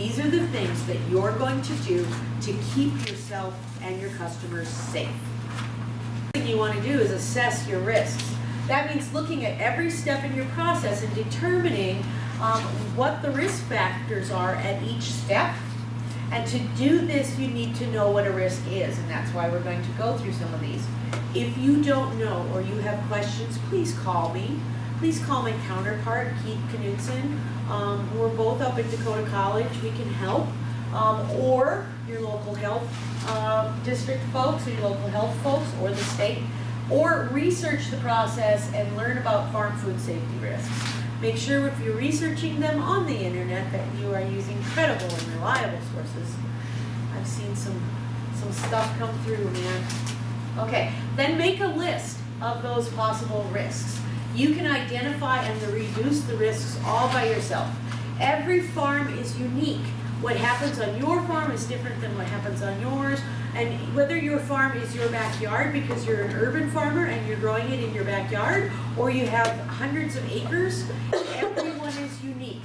These are the things that you're going to do to keep yourself and your customers safe. The thing you want to do is assess your risks. That means looking at every step in your process and determining what the risk factors are at each step. And to do this, you need to know what a risk is, and that's why we're going to go through some of these. If you don't know or you have questions, please call me. Please call my counterpart, Keith Knudsen. We're both up at Dakota College. We can help. Or your local health district folks, or your local health folks, or the state. Or research the process and learn about farm food safety risks. Make sure if you're researching them on the internet that you are using credible and reliable sources. I've seen some stuff come through, man. Okay, then make a list of those possible risks. You can identify and reduce the risks all by yourself. Every farm is unique. What happens on your farm is different than what happens on yours. And whether your farm is your backyard because you're an urban farmer and you're growing it in your backyard, or you have hundreds of acres, everyone is unique.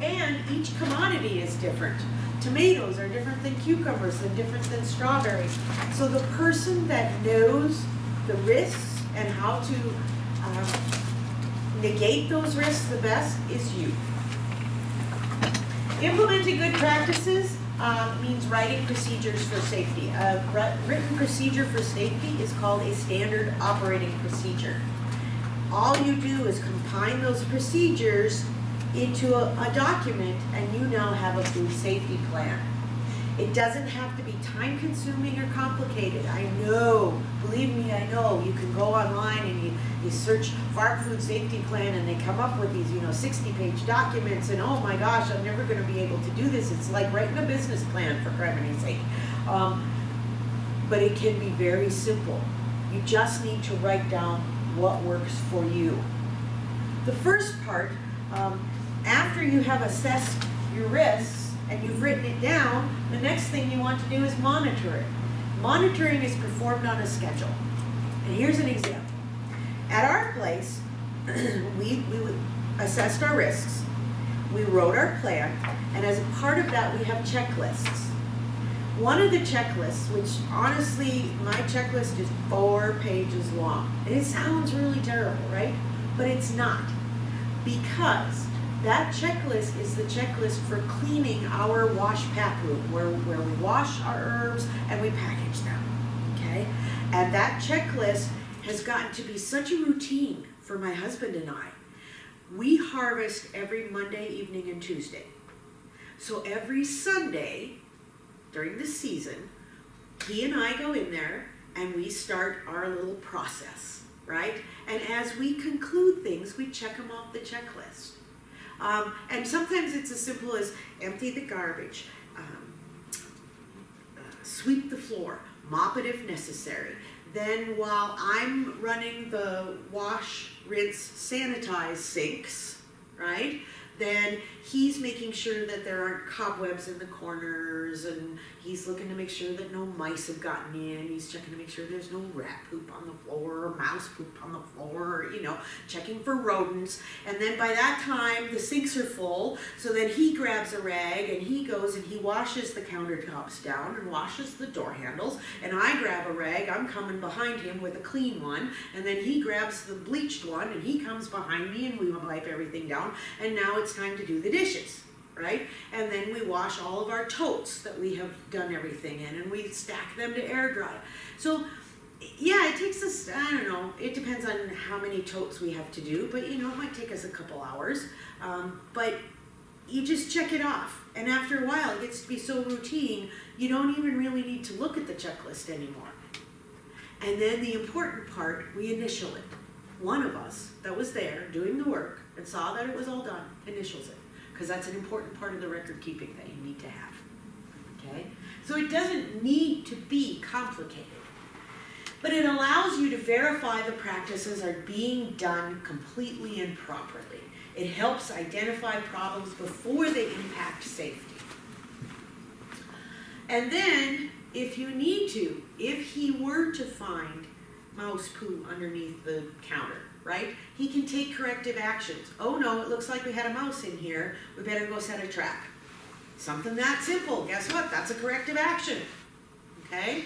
And each commodity is different. Tomatoes are different than cucumbers and different than strawberries. So the person that knows the risks and how to negate those risks the best is you. Implementing good practices means writing procedures for safety. A written procedure for safety is called a standard operating procedure. All you do is combine those procedures into a document, and you now have a food safety plan. It doesn't have to be time consuming or complicated. I know, believe me, I know. You can go online and you search farm food safety plan and they come up with these 60-page documents, and oh my gosh, I'm never going to be able to do this. It's like writing a business plan, for Christ's sake. But it can be very simple. You just need to write down what works for you. The first part, after you have assessed your risks and you've written it down, the next thing you want to do is monitor it. Monitoring is performed on a schedule. And here's an example. At our place, we assessed our risks, we wrote our plan, and as a part of that we have checklists. One of the checklists, which honestly, my checklist is 4 pages long. And it sounds really terrible, right? But it's not. Because that checklist is the checklist for cleaning our wash pack room, where we wash our herbs and we package them, okay? And that checklist has gotten to be such a routine for my husband and I. We harvest every Monday evening and Tuesday. So every Sunday during the season, he and I go in there and we start our little process, right? And as we conclude things, we check them off the checklist. And sometimes it's as simple as empty the garbage, sweep the floor, mop it if necessary. Then while I'm running the wash, rinse, sanitize sinks, right? Then he's making sure that there aren't cobwebs in the corners, and he's looking to make sure that no mice have gotten in. He's checking to make sure there's no rat poop on the floor or mouse poop on the floor, checking for rodents. And then by that time, the sinks are full, so then he grabs a rag and he goes and he washes the countertops down and washes the door handles. And I grab a rag, I'm coming behind him with a clean one, and then he grabs the bleached one and he comes behind me and we wipe everything down. And now it's time to do the dishes, right? And then we wash all of our totes that we have done everything in, and we stack them to air dry. So yeah, it takes us, I don't know, it depends on how many totes we have to do, but it might take us a couple hours. But you just check it off, and after a while it gets to be so routine, you don't even really need to look at the checklist anymore. And then the important part, we initial it. One of us that was there doing the work and saw that it was all done initials it, because that's an important part of the record keeping that you need to have, okay? So it doesn't need to be complicated, but it allows you to verify the practices are being done completely and properly. It helps identify problems before they impact safety. And then, if you need to, if he were to find mouse poo underneath the counter, right? He can take corrective actions. Oh no, it looks like we had a mouse in here. We better go set a trap. Something that simple, guess what? That's a corrective action, okay?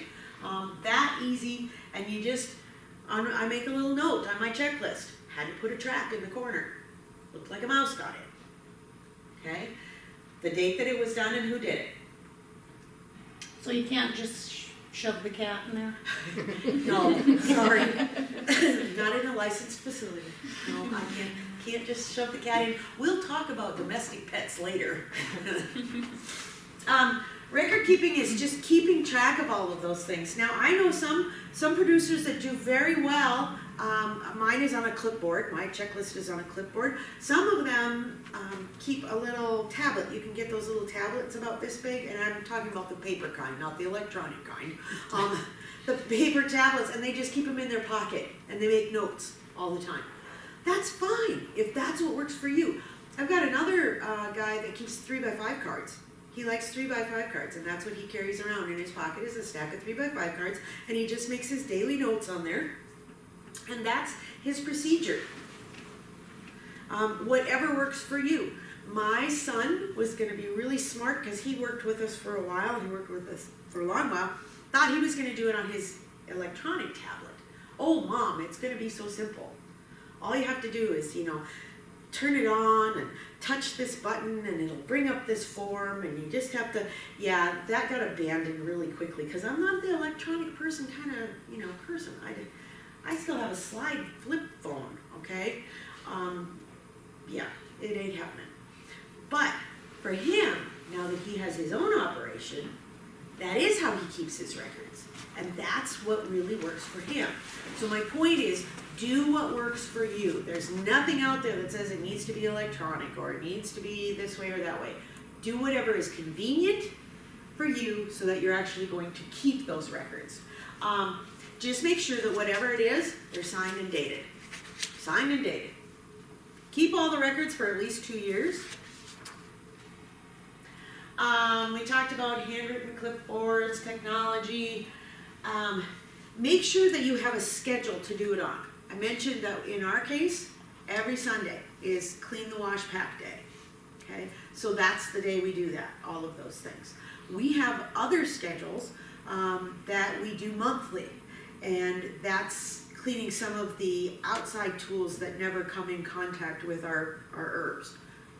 That easy, and you just, I make a little note on my checklist. Had to put a trap in the corner. Looked like a mouse got it, okay? The date that it was done and who did it. So you can't just shove the cat in there? No, sorry. Not in a licensed facility. No, I can't just shove the cat in. We'll talk about domestic pets later. Record keeping is just keeping track of all of those things. Now, I know some producers that do very well. Mine is on a clipboard. My checklist is on a clipboard. Some of them keep a little tablet. You can get those little tablets about this big, and I'm talking about the paper kind, not the electronic kind. The paper tablets, and they just keep them in their pocket, and they make notes all the time. That's fine, if that's what works for you. I've got another guy that keeps 3x5 cards. He likes 3x5 cards, and that's what he carries around in his pocket is a stack of 3x5 cards, and he just makes his daily notes on there, and that's his procedure. Whatever works for you. My son was going to be really smart because he worked with us for a while. He worked with us for a long while. Thought he was going to do it on his electronic tablet. Oh, Mom, it's going to be so simple. All you have to do is, turn it on and touch this button and it'll bring up this form, and you just have to, yeah, that got abandoned really quickly because I'm not the electronic person kind of, person. I still have a slide flip phone, okay? Yeah, it ain't happening. But for him, now that he has his own operation, that is how he keeps his records. And that's what really works for him. So my point is, do what works for you. There's nothing out there that says it needs to be electronic or it needs to be this way or that way. Do whatever is convenient for you so that you're actually going to keep those records. Just make sure that whatever it is, they're signed and dated. Signed and dated. Keep all the records for at least 2 years. We talked about handwritten clipboards, technology. Make sure that you have a schedule to do it on. I mentioned that in our case, every Sunday is clean the wash pack day. Okay, so that's the day we do that, all of those things. We have other schedules that we do monthly, and that's cleaning some of the outside tools that never come in contact with our herbs.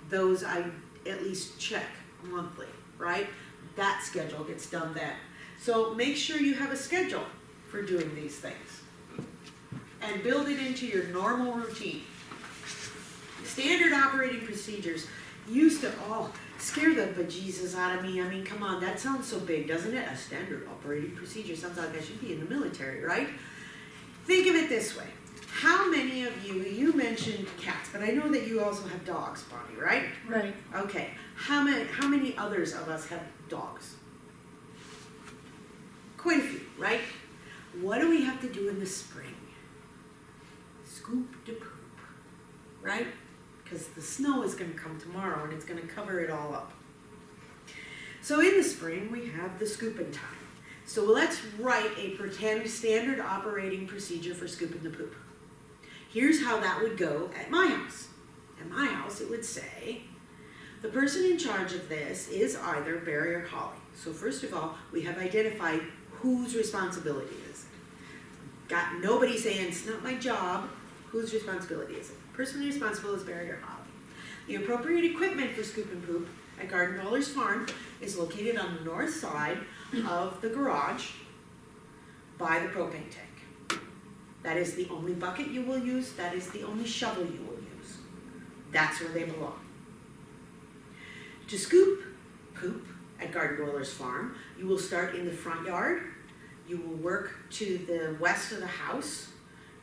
Those I at least check monthly, right? That schedule gets done then. So make sure you have a schedule for doing these things and build it into your normal routine. Standard operating procedures used to scare the bejesus out of me. I mean, come on, that sounds so big, doesn't it? A standard operating procedure sounds like I should be in the military, right? Think of it this way. How many of you mentioned cats, but I know that you also have dogs, Bonnie, right? Right. Okay. How many others of us have dogs? Quite a few, right? What do we have to do in the spring? Scoop to poop, right? Because the snow is going to come tomorrow and it's going to cover it all up. So in the spring, we have the scooping time. So let's write a pretend standard operating procedure for scooping the poop. Here's how that would go at my house. At my house, it would say, the person in charge of this is either Barry or Holly. So first of all, we have identified whose responsibility is it. Got nobody saying, it's not my job. Whose responsibility is it? The person responsible is Barry or Holly. The appropriate equipment for scoop and poop at Garden Dwellers Farm is located on the north side of the garage by the propane tank. That is the only bucket you will use. That is the only shovel you will use. That's where they belong. To scoop poop at Garden Dwellers Farm, you will start in the front yard. You will work to the west of the house.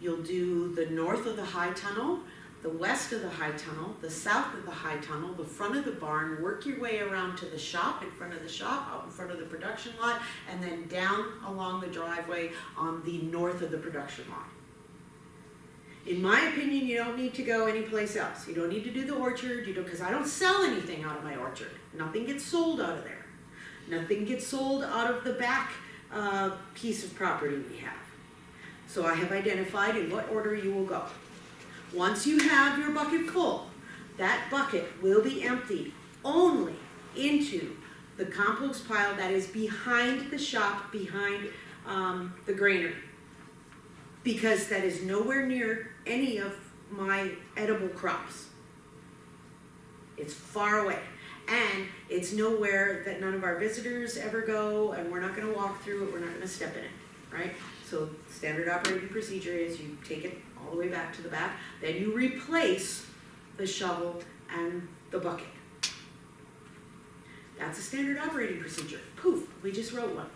You'll do the north of the high tunnel, the west of the high tunnel, the south of the high tunnel, the front of the barn, work your way around to the shop, in front of the shop, out in front of the production lot, and then down along the driveway on the north of the production lot. In my opinion, you don't need to go anyplace else. You don't need to do the orchard, because I don't sell anything out of my orchard. Nothing gets sold out of there. Nothing gets sold out of the back piece of property we have. So I have identified in what order you will go. Once you have your bucket full, that bucket will be emptied only into the compost pile that is behind the shop, behind the granary. Because that is nowhere near any of my edible crops. It's far away. And it's nowhere that none of our visitors ever go, and we're not gonna walk through it, we're not gonna step in it, right? So standard operating procedure is you take it all the way back to the back, then you replace the shovel and the bucket. That's a standard operating procedure. Poof, we just wrote one.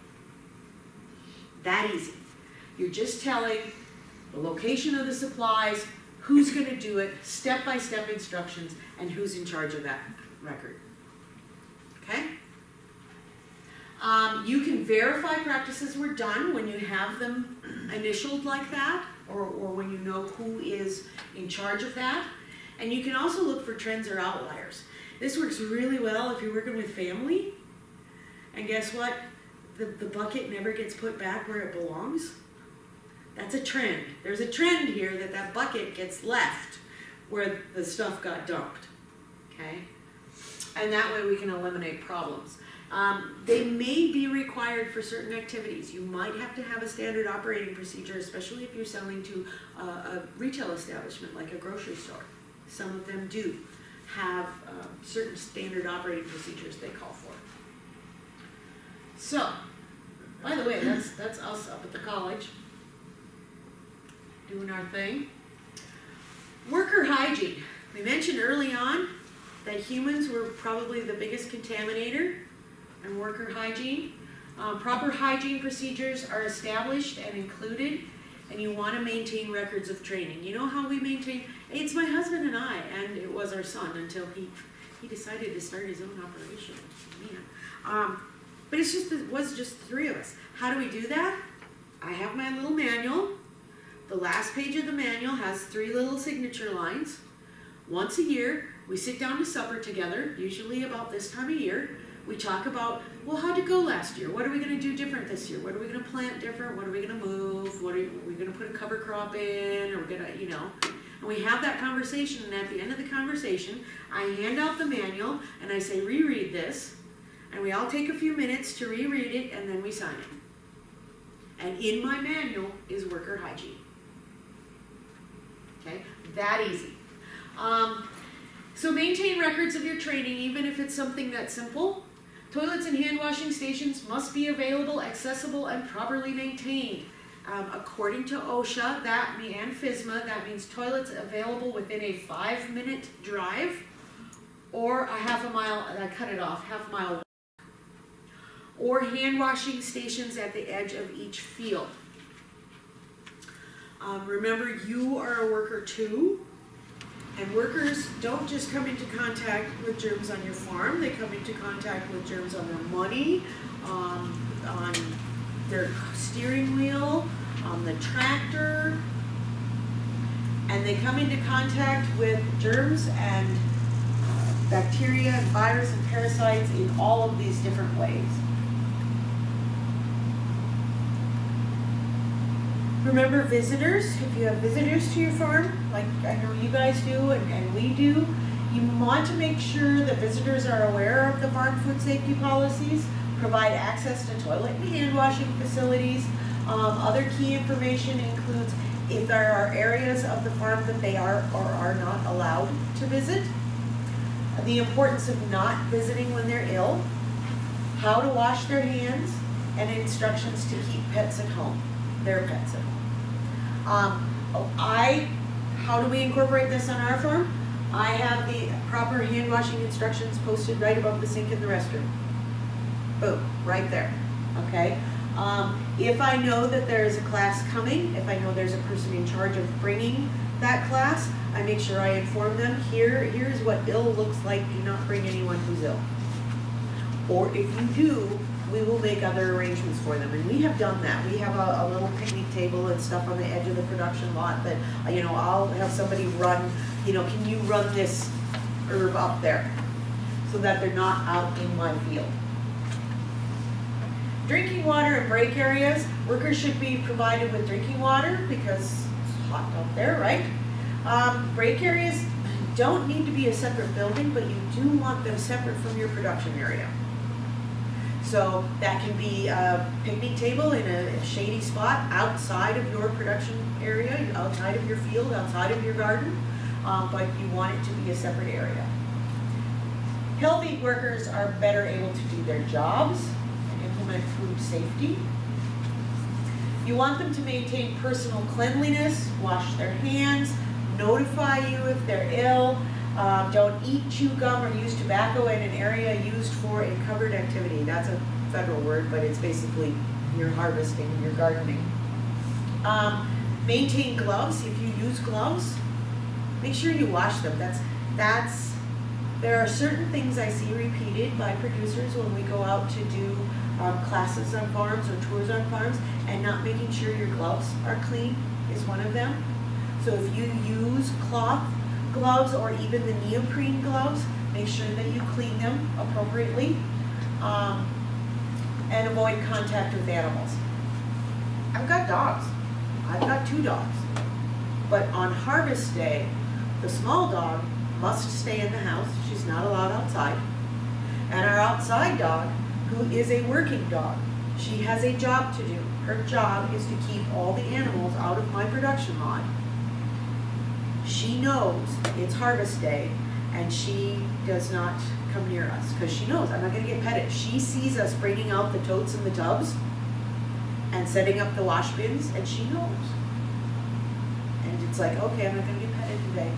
That easy. You're just telling the location of the supplies, who's gonna do it, step-by-step instructions, and who's in charge of that record. Okay? You can verify practices were done when you have them initialed like that, or when you know who is in charge of that. And you can also look for trends or outliers. This works really well if you're working with family. And guess what? The bucket never gets put back where it belongs. That's a trend. There's a trend here that bucket gets left where the stuff got dumped. Okay? And that way we can eliminate problems. They may be required for certain activities. You might have to have a standard operating procedure, especially if you're selling to a retail establishment like a grocery store. Some of them do have certain standard operating procedures they call for. So, by the way, that's us up at the college doing our thing. Worker hygiene. We mentioned early on that humans were probably the biggest contaminator, and worker hygiene. Proper hygiene procedures are established and included, and you want to maintain records of training. You know how we maintain? It's my husband and I, and it was our son until he decided to start his own operation. Man. But it was just the three of us. How do we do that? I have my little manual. The last page of the manual has 3 little signature lines. Once a year, we sit down to supper together, usually about this time of year. We talk about, well, how'd it go last year? What are we going to do different this year? What are we going to plant different? What are we going to move? What are we going to put a cover crop in? Or we're going to, and we have that conversation. And at the end of the conversation, I hand out the manual and I say, reread this. And we all take a few minutes to reread it, and then we sign it. And in my manual is worker hygiene. Okay, that easy. So maintain records of your training, even if it's something that's simple. Toilets and hand washing stations must be available, accessible, and properly maintained. According to OSHA and FSMA, that means toilets available within a 5-minute drive or a half a mile, I cut it off, half mile walk. Or hand washing stations at the edge of each field. Remember, you are a worker too. And workers don't just come into contact with germs on your farm, they come into contact with germs on their money, on their steering wheel, on the tractor, and they come into contact with germs and bacteria and virus and parasites in all of these different ways. Remember visitors, if you have visitors to your farm, like I know you guys do and we do, you want to make sure that visitors are aware of the farm food safety policies, provide access to toilet and hand washing facilities. Other key information includes if there are areas of the farm that they are or are not allowed to visit, the importance of not visiting when they're ill, how to wash their hands, and instructions to keep pets at home, their pets at home. How do we incorporate this on our farm? I have the proper hand washing instructions posted right above the sink in the restroom. Boom, right there, okay? If I know that there is a class coming, if I know there's a person in charge of bringing that class, I make sure I inform them, here's what ill looks like, do not bring anyone who's ill. Or if you do, we will make other arrangements for them, and we have done that. We have a little picnic table and stuff on the edge of the production lot that, I'll have somebody run, can you run this herb up there so that they're not out in my field. Drinking water and break areas, workers should be provided with drinking water because it's hot out there, right? Break areas, don't need to be a separate building, but you do want them separate from your production area. So that can be a picnic table in a shady spot outside of your production area, outside of your field, outside of your garden, but you want it to be a separate area. Healthy workers are better able to do their jobs and implement food safety. You want them to maintain personal cleanliness, wash their hands, notify you if they're ill, don't eat, chew gum, or use tobacco in an area used for a covered activity. That's a federal word, but it's basically your harvesting, your gardening. Maintain gloves. If you use gloves, make sure you wash them. There are certain things I see repeated by producers when we go out to do classes on farms or tours on farms, and not making sure your gloves are clean is one of them. So if you use cloth gloves or even the neoprene gloves, make sure that you clean them appropriately, and avoid contact with animals. I've got dogs. I've got 2 dogs. But on harvest day, the small dog must stay in the house. She's not allowed outside. And our outside dog, who is a working dog, she has a job to do. Her job is to keep all the animals out of my production lot. She knows it's harvest day, and she does not come near us because she knows I'm not going to get petted. She sees us bringing out the totes and the tubs and setting up the wash bins, and she knows. And it's like, okay, I'm not going to get petted today.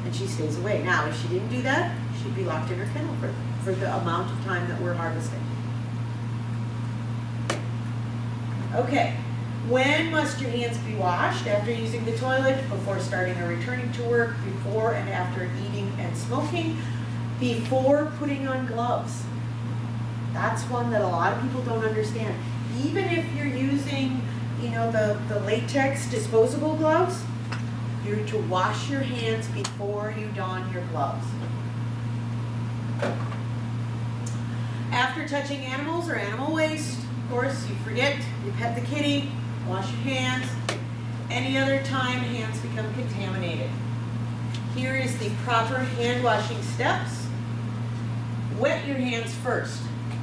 And she stays away. Now, if she didn't do that, she'd be locked in her kennel for the amount of time that we're harvesting. Okay, when must your hands be washed? After using the toilet, before starting or returning to work, before and after eating and smoking, before putting on gloves. That's one that a lot of people don't understand. Even if you're using, the latex disposable gloves, you're to wash your hands before you don your gloves. After touching animals or animal waste, of course, you forget, you pet the kitty, wash your hands. Any other time, hands become contaminated. Here is the proper hand washing steps. Wet your hands first.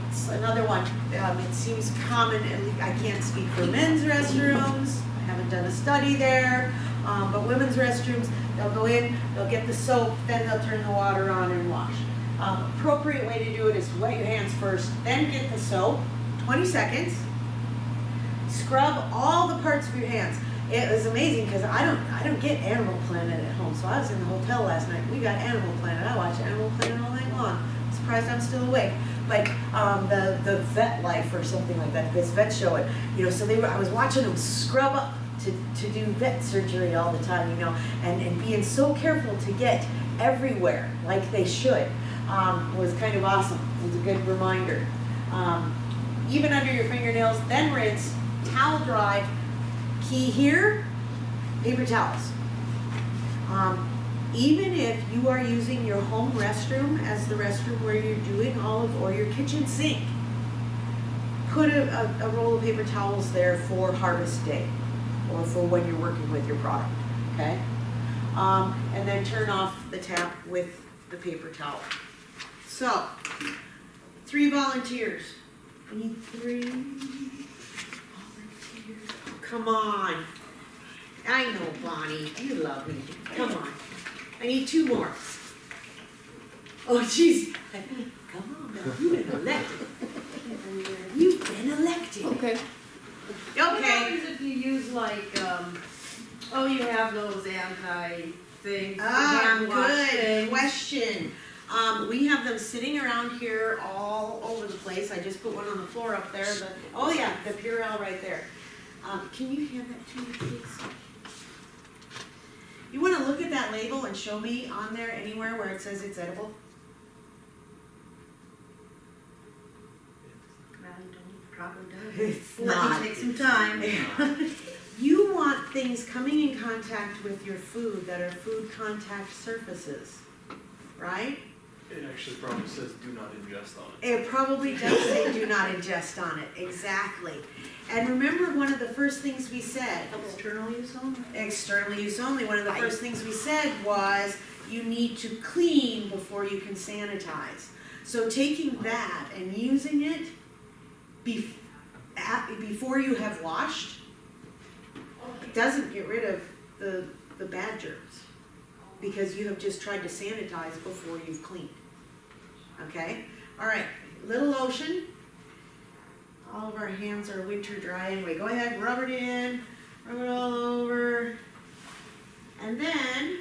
It's another one. It seems common, I can't speak for men's restrooms. I haven't done a study there. But women's restrooms, they'll go in, they'll get the soap, then they'll turn the water on and wash. Appropriate way to do it is to wet your hands first, then get the soap, 20 seconds. Scrub all the parts of your hands. It was amazing because I don't get Animal Planet at home. So I was in the hotel last night. We got Animal Planet. I watch Animal Planet all night long. I'm surprised I'm still awake. Like the Vet Life or something like that. This vet show it. So I was watching them scrub up to do vet surgery all the time. And being so careful to get everywhere like they should was kind of awesome. It was a good reminder. Even under your fingernails, then rinse, towel dry. Key here, paper towels. Even if you are using your home restroom as the restroom where you're doing or your kitchen sink, put a roll of paper towels there for harvest day or for when you're working with your product, okay? And then turn off the tap with the paper towel. So, 3 volunteers. We need 3 volunteers. Oh, come on. I know, Bonnie. You love me. Come on. I need 2 more. Oh, jeez. Come on, now. You've been elected. You've been elected. Okay. What Okay. happens if you use you have those anti-things? hand wash Good things? question. We have them sitting around here all over the place. I just put one on the floor up there. The Purell right there. Can you hand that to me, please? You want to look at that label and show me on there anywhere where it says it's edible? Probably does. It's Let not. me take some time. You want things coming in contact with your food that are food contact surfaces, right? It actually probably says do not ingest on it. It probably does say do not ingest on it, exactly. And remember, one of the first things we said, External use only? external use only, one of the first things we said was you need to clean before you can sanitize. So taking that and using it before you have washed, doesn't get rid of the bad germs, because you have just tried to sanitize before you've cleaned. Okay? Alright, little lotion. All of our hands are winter dry anyway. Go ahead, rub it in, rub it all over. And then,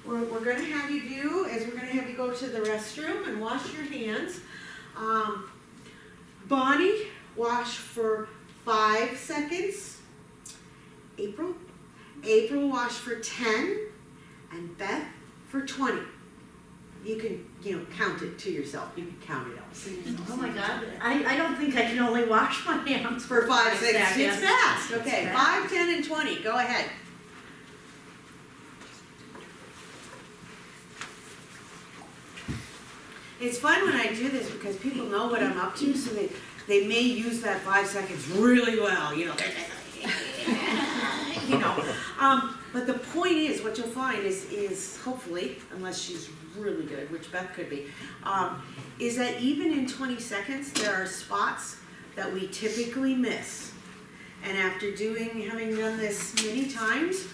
what we're gonna have you do is we're gonna have you go to the restroom and wash your hands. Bonnie, wash for 5 seconds. April, wash for 10. And Beth for 20. You can, count it to yourself. You can count it out. Oh my God, I don't think I can only wash my hands For 5 seconds. seconds. It's fast. It's Okay, fast. 5, 10, and 20. Go ahead. It's fun when I do this because people know what I'm up to, so they may use that 5 seconds really well, But the point is, what you'll find is hopefully, unless she's really good, which Beth could be, is that even in 20 seconds, there are spots that we typically miss. And after having done this many times,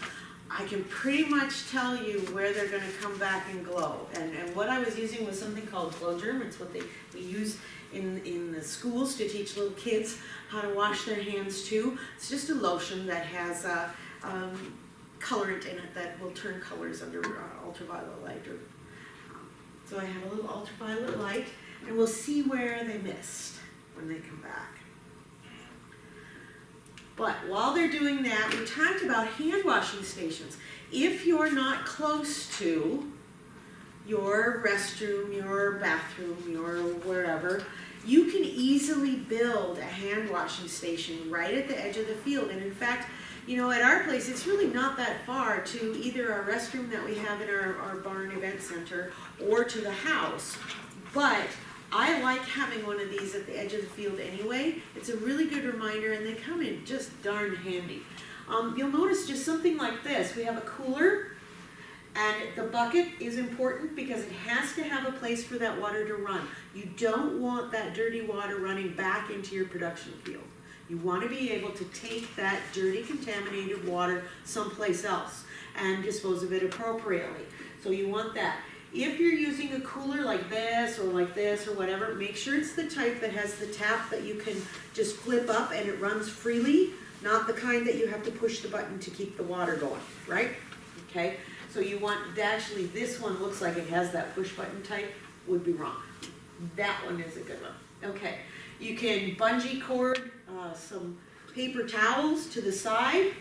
I can pretty much tell you where they're gonna come back and glow. And what I was using was something called Glow Germ. It's what we use in the schools to teach little kids how to wash their hands too. It's just a lotion that has colorant in it that will turn colors under ultraviolet light. So I have a little ultraviolet light, and we'll see where they missed when they come back. But while they're doing that, we talked about hand washing stations. If you're not close to your restroom, your bathroom, your wherever, you can easily build a hand washing station right at the edge of the field. And in fact, at our place, it's really not that far to either our restroom that we have in our barn event center or to the house. But I like having one of these at the edge of the field anyway. It's a really good reminder, and they come in just darn handy. You'll notice just something like this. We have a cooler, and the bucket is important because it has to have a place for that water to run. You don't want that dirty water running back into your production field. You want to be able to take that dirty, contaminated water someplace else and dispose of it appropriately. So you want that. If you're using a cooler like this or whatever, make sure it's the type that has the tap that you can just flip up and it runs freely, not the kind that you have to push the button to keep the water going, right? Okay, so you want, actually this one looks like it has that push button type, would be wrong. That one is a good one. Okay, you can bungee cord some paper towels to the side.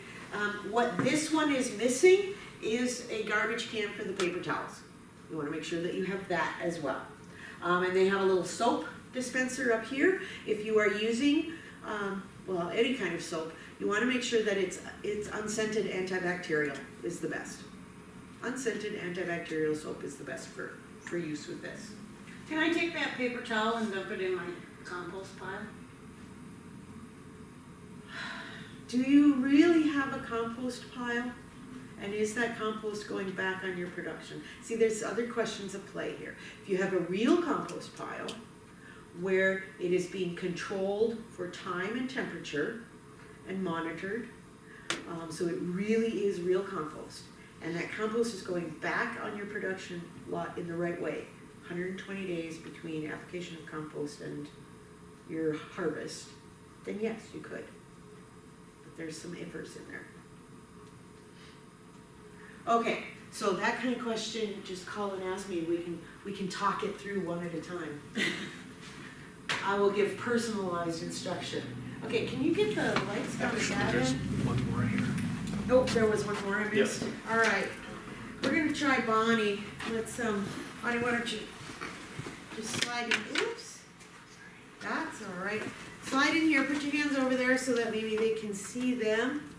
What this one is missing is a garbage can for the paper towels. You want to make sure that you have that as well. And they have a little soap dispenser up here. If you are using, any kind of soap, you want to make sure that it's unscented antibacterial is the best. Unscented antibacterial soap is the best for use with this. Can I take that paper towel and dump it in my compost pile? Do you really have a compost pile? And is that compost going back on your production? See, there's other questions at play here. If you have a real compost pile where it is being controlled for time and temperature and monitored, so it really is real compost, and that compost is going back on your production lot in the right way, 120 days between application of compost and your harvest, then yes, you could. But there's some ifs in there. Okay, so that kind of question, just call and ask me. We can talk it through one at a time. I will give personalized instruction. Okay, can you get the lights down? There's one more here. Oh, there was one more I missed. Yep. All right, we're gonna try Bonnie. Let's Bonnie, why don't you just slide in? Oops, that's all right. Slide in here. Put your hands over there so that maybe they can see them.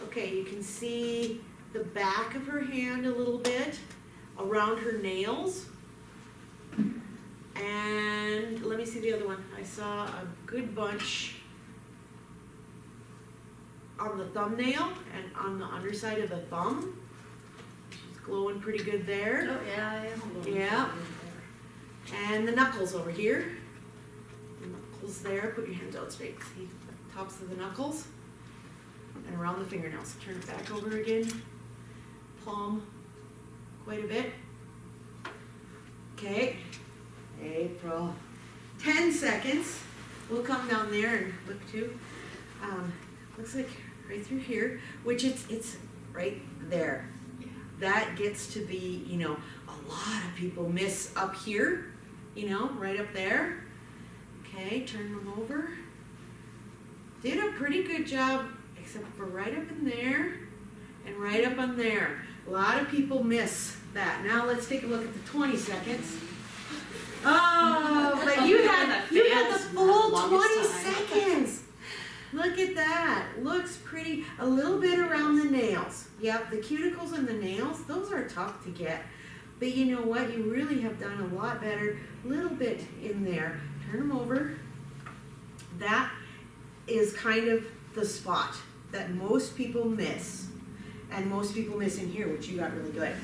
Okay, you can see the back of her hand a little bit, around her nails. see the other one. I saw a good bunch on the thumbnail and on the underside of the thumb. She's glowing pretty good there. Oh, yeah, I am a little. Yeah. And the knuckles over here. The knuckles there. Put your hands out straight. See the tops of the knuckles. And around the fingernails. Turn it back over again. Palm quite a bit. Okay. April. 10 seconds. We'll come down there and look too. Looks like right through here, which it's right there. That gets to be, you know, a lot of people miss up here, you know, right up there. Okay, turn them over. Did a pretty good job, except for right up in there and right up on there. A lot of people miss that. Now let's take a look at the 20 seconds. Oh, but you had the full 20 seconds. Look at that. Looks pretty. A little bit around the nails. Yep, the cuticles and the nails, those are tough to get. But you know what? You really have done a lot better. A little bit in there. Turn them over. That is kind of the spot that most people miss. And most people miss in here, which you got really good.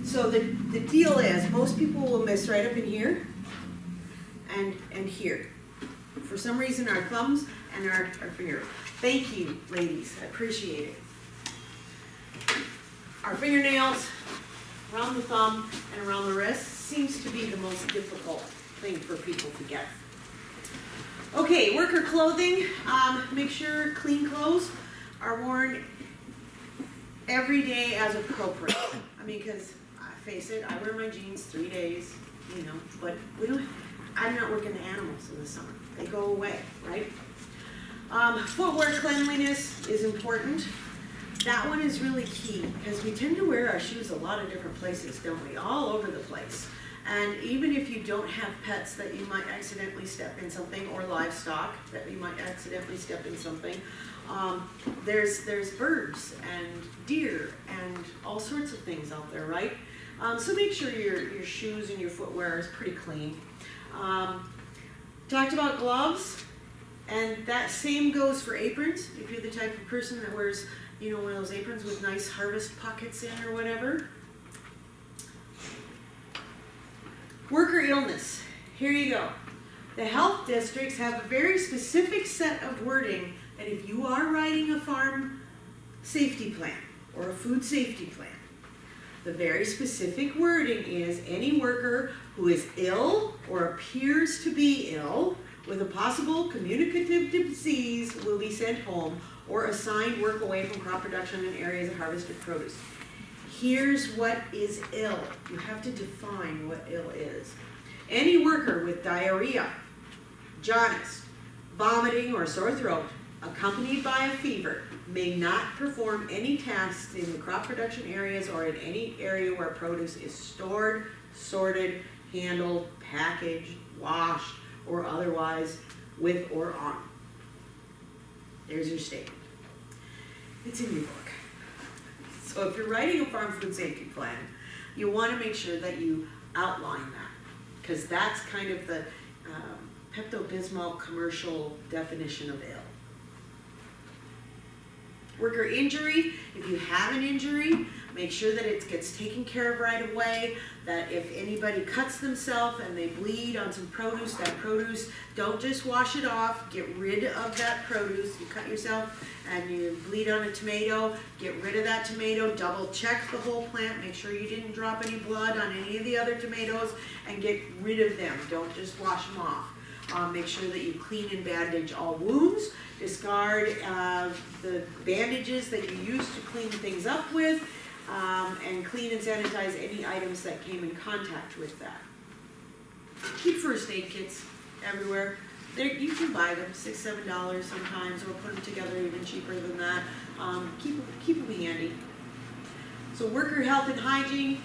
So the deal is, most people will miss right up in here and here. For some reason, our thumbs and our finger. Thank you, ladies. I appreciate it. Our fingernails, around the thumb and around the wrist, seems to be the most difficult thing for people to get. Okay, worker clothing. Make sure clean clothes are worn every day as appropriate. I mean, because face it, I wear my jeans 3 days, you know, but I'm not working the animals in the summer. They go away, right? Footwear cleanliness is important. That one is really key because we tend to wear our shoes a lot of different places, don't we? All over the place. And even if you don't have pets that you might accidentally step in something, or livestock that you might accidentally step in something, there's birds and deer and all sorts of things out there, right? So make sure your shoes and your footwear is pretty clean. Talked about gloves, and that same goes for aprons. If you're the type of person that wears, you know, one of those aprons with nice harvest pockets in or whatever. Worker illness. Here you go. The health districts have a very specific set of wording that if you are writing a farm safety plan or a food safety plan, the very specific wording is any worker who is ill or appears to be ill with a possible communicative disease will be sent home or assigned work away from crop production in areas of harvested produce. Here's what is ill. You have to define what ill is. Any worker with diarrhea, jaundice, vomiting or sore throat, accompanied by a fever, may not perform any tasks in the crop production areas or in any area where produce is stored, sorted, handled, packaged, washed, or otherwise with or on. There's your statement. It's in your book. So if you're writing a farm food safety plan, you want to make sure that you outline that, because that's kind of the Pepto-Bismol commercial definition of ill. Worker injury, if you have an injury, make sure that it gets taken care of right away, that if anybody cuts themselves and they bleed on some produce, that produce, don't just wash it off, get rid of that produce. You cut yourself and you bleed on a tomato, get rid of that tomato, double check the whole plant, make sure you didn't drop any blood on any of the other tomatoes, and get rid of them, don't just wash them off. Make sure that you clean and bandage all wounds, discard the bandages that you used to clean things up with, and clean and sanitize any items that came in contact with that. Keep first aid kits everywhere. You can buy them, $6, $7 sometimes, or put them together even cheaper than that. Keep them handy. So worker health and hygiene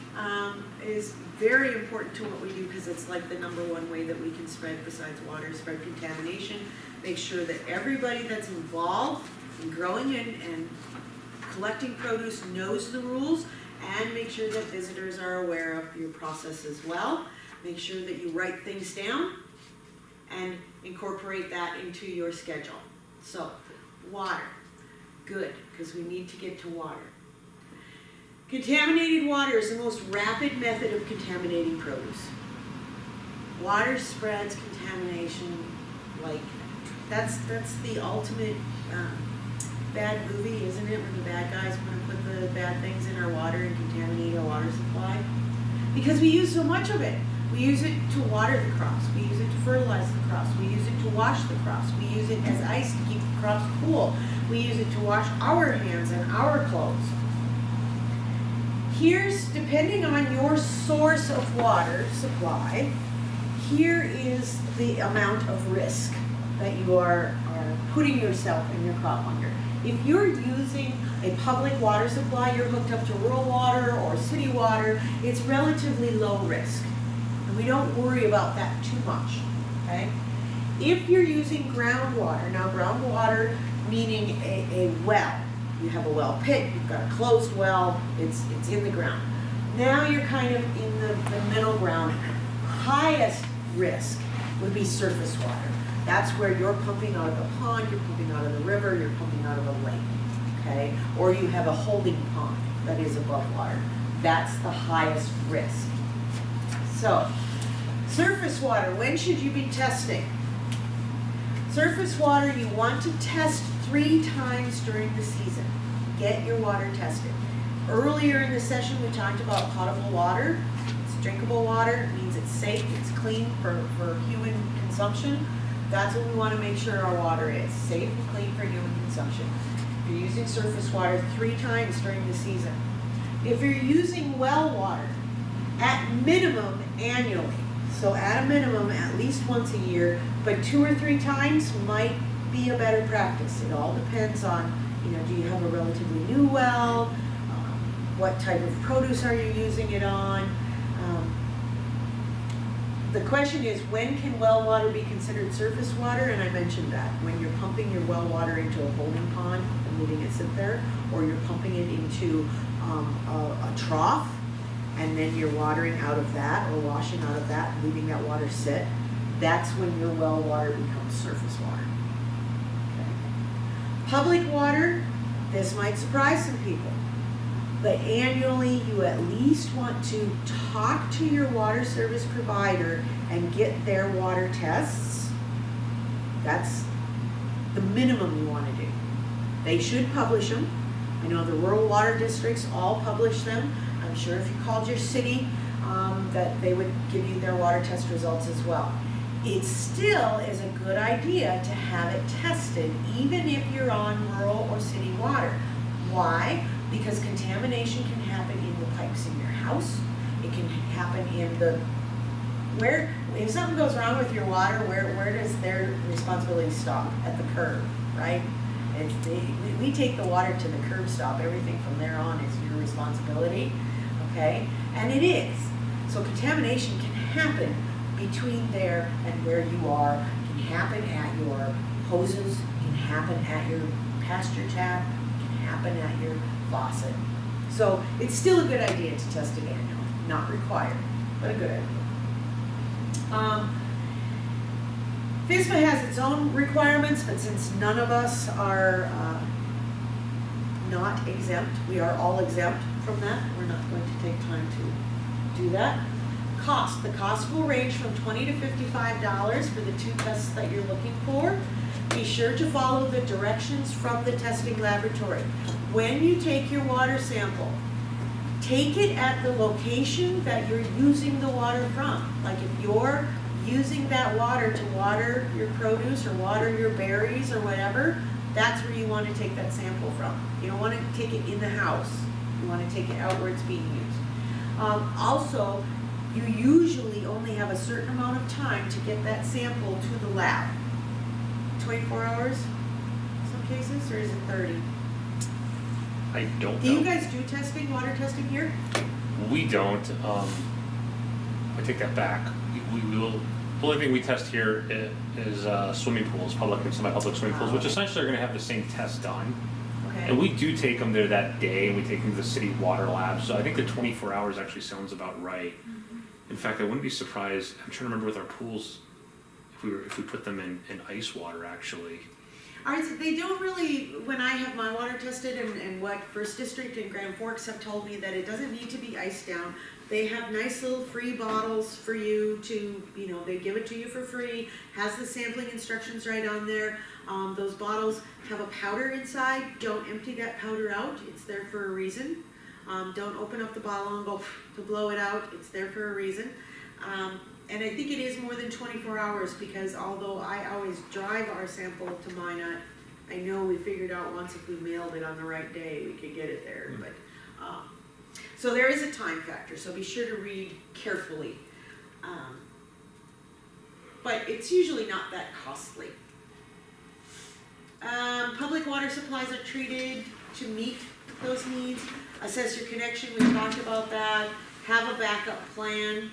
is very important to what we do, because it's like the #1 way that we can spread, besides water, spread contamination. Make sure that everybody that's involved in growing and collecting produce knows the rules, and make sure that visitors are aware of your process as well. Make sure that you write things down and incorporate that into your schedule. So, water, good, because we need to get to water. Contaminated water is the most rapid method of contaminating produce. Water spreads contamination like, that's the ultimate bad movie, isn't it? When the bad guys want to put the bad things in our water and contaminate our water supply. Because we use so much of it. We use it to water the crops. We use it to fertilize the crops. We use it to wash the crops. We use it as ice to keep the crops cool. We use it to wash our hands and our clothes. Here's, depending on your source of water supply, here is the amount of risk that you are putting yourself and your crop under. If you're using a public water supply, you're hooked up to rural water or city water, it's relatively low risk. And we don't worry about that too much, okay? If you're using groundwater, now groundwater meaning a well, you have a well pit, you've got a closed well, it's in the ground. Now you're kind of in the middle ground. Highest risk would be surface water. That's where you're pumping out of a pond, you're pumping out of the river, you're pumping out of a lake, okay? Or you have a holding pond that is above water. That's the highest risk. So, surface water, when should you be testing? Surface water, you want to test 3 times during the season. Get your water tested. Earlier in the session, we talked about potable water. It's drinkable water, it means it's safe, it's clean for human consumption. That's what we want to make sure our water is, safe and clean for human consumption. If you're using surface water 3 times during the season. If you're using well water, at minimum annually, so at a minimum at least once a year, but 2 or 3 times might be a better practice. It all depends on, do you have a relatively new well, what type of produce are you using it on. The question is, when can well water be considered surface water? And I mentioned that. When you're pumping your well water into a holding pond and letting it sit there, or you're pumping it into a trough, and then you're watering out of that, or washing out of that, and leaving that water sit, that's when your well water becomes surface water. Okay. Public water, this might surprise some people, but annually you at least want to talk to your water service provider and get their water tests. That's the minimum you want to do. They should publish them. I know the rural water districts all publish them. I'm sure if you called your city, that they would give you their water test results as well. It still is a good idea to have it tested, even if you're on rural or city water. Why? Because contamination can happen in the pipes in your house. It can happen in if something goes wrong with your water, where does their responsibility stop? At the curb, right? We take the water to the curb stop. Everything from there on is your responsibility, okay? And it is. So contamination can happen between there and where you are. It can happen at your hoses. It can happen at your pasture tap. It can happen at your faucet. So it's still a good idea to test it annually. Not required, but a good idea. FSMA has its own requirements, but since none of us are not exempt, we are all exempt from that. We're not going to take time to do that. Cost. The cost will range from $20 to $55 for the 2 tests that you're looking for. Be sure to follow the directions from the testing laboratory. When you take your water sample, take it at the location that you're using the water from. Like if you're using that water to water your produce or water your berries or whatever, that's where you want to take that sample from. You don't want to take it in the house. You want to take it out where it's being used. Also, you usually only have a certain amount of time to get that sample to the lab. 24 hours in some cases, or is it 30? I don't know. Do you guys do testing, water testing here? We don't. I take that back. We will. The only thing we test here is swimming pools, public and semi-public swimming pools, which essentially are going to have the same test done. Okay. And we do take them there that day, and we take them to the city water lab. So I think the 24 hours actually sounds about right. In fact, I wouldn't be surprised. I'm trying to remember with our pools. if we put them in ice water, actually. Alright, so they don't really, when I have my water tested and what First District and Grand Forks have told me that it doesn't need to be iced down. They have nice little free bottles for you to, they give it to you for free, has the sampling instructions right on there. Those bottles have a powder inside, don't empty that powder out, it's there for a reason. Don't open up the bottle and go to blow it out, it's there for a reason. And I think it is more than 24 hours because although I always drive our sample to Minot, I know we figured out once if we mailed it on the right day, we could get it there. But so there is a time factor, so be sure to read carefully. But it's usually not that costly. Public water supplies are treated to meet those needs. Assess your connection, we talked about that. Have a backup plan.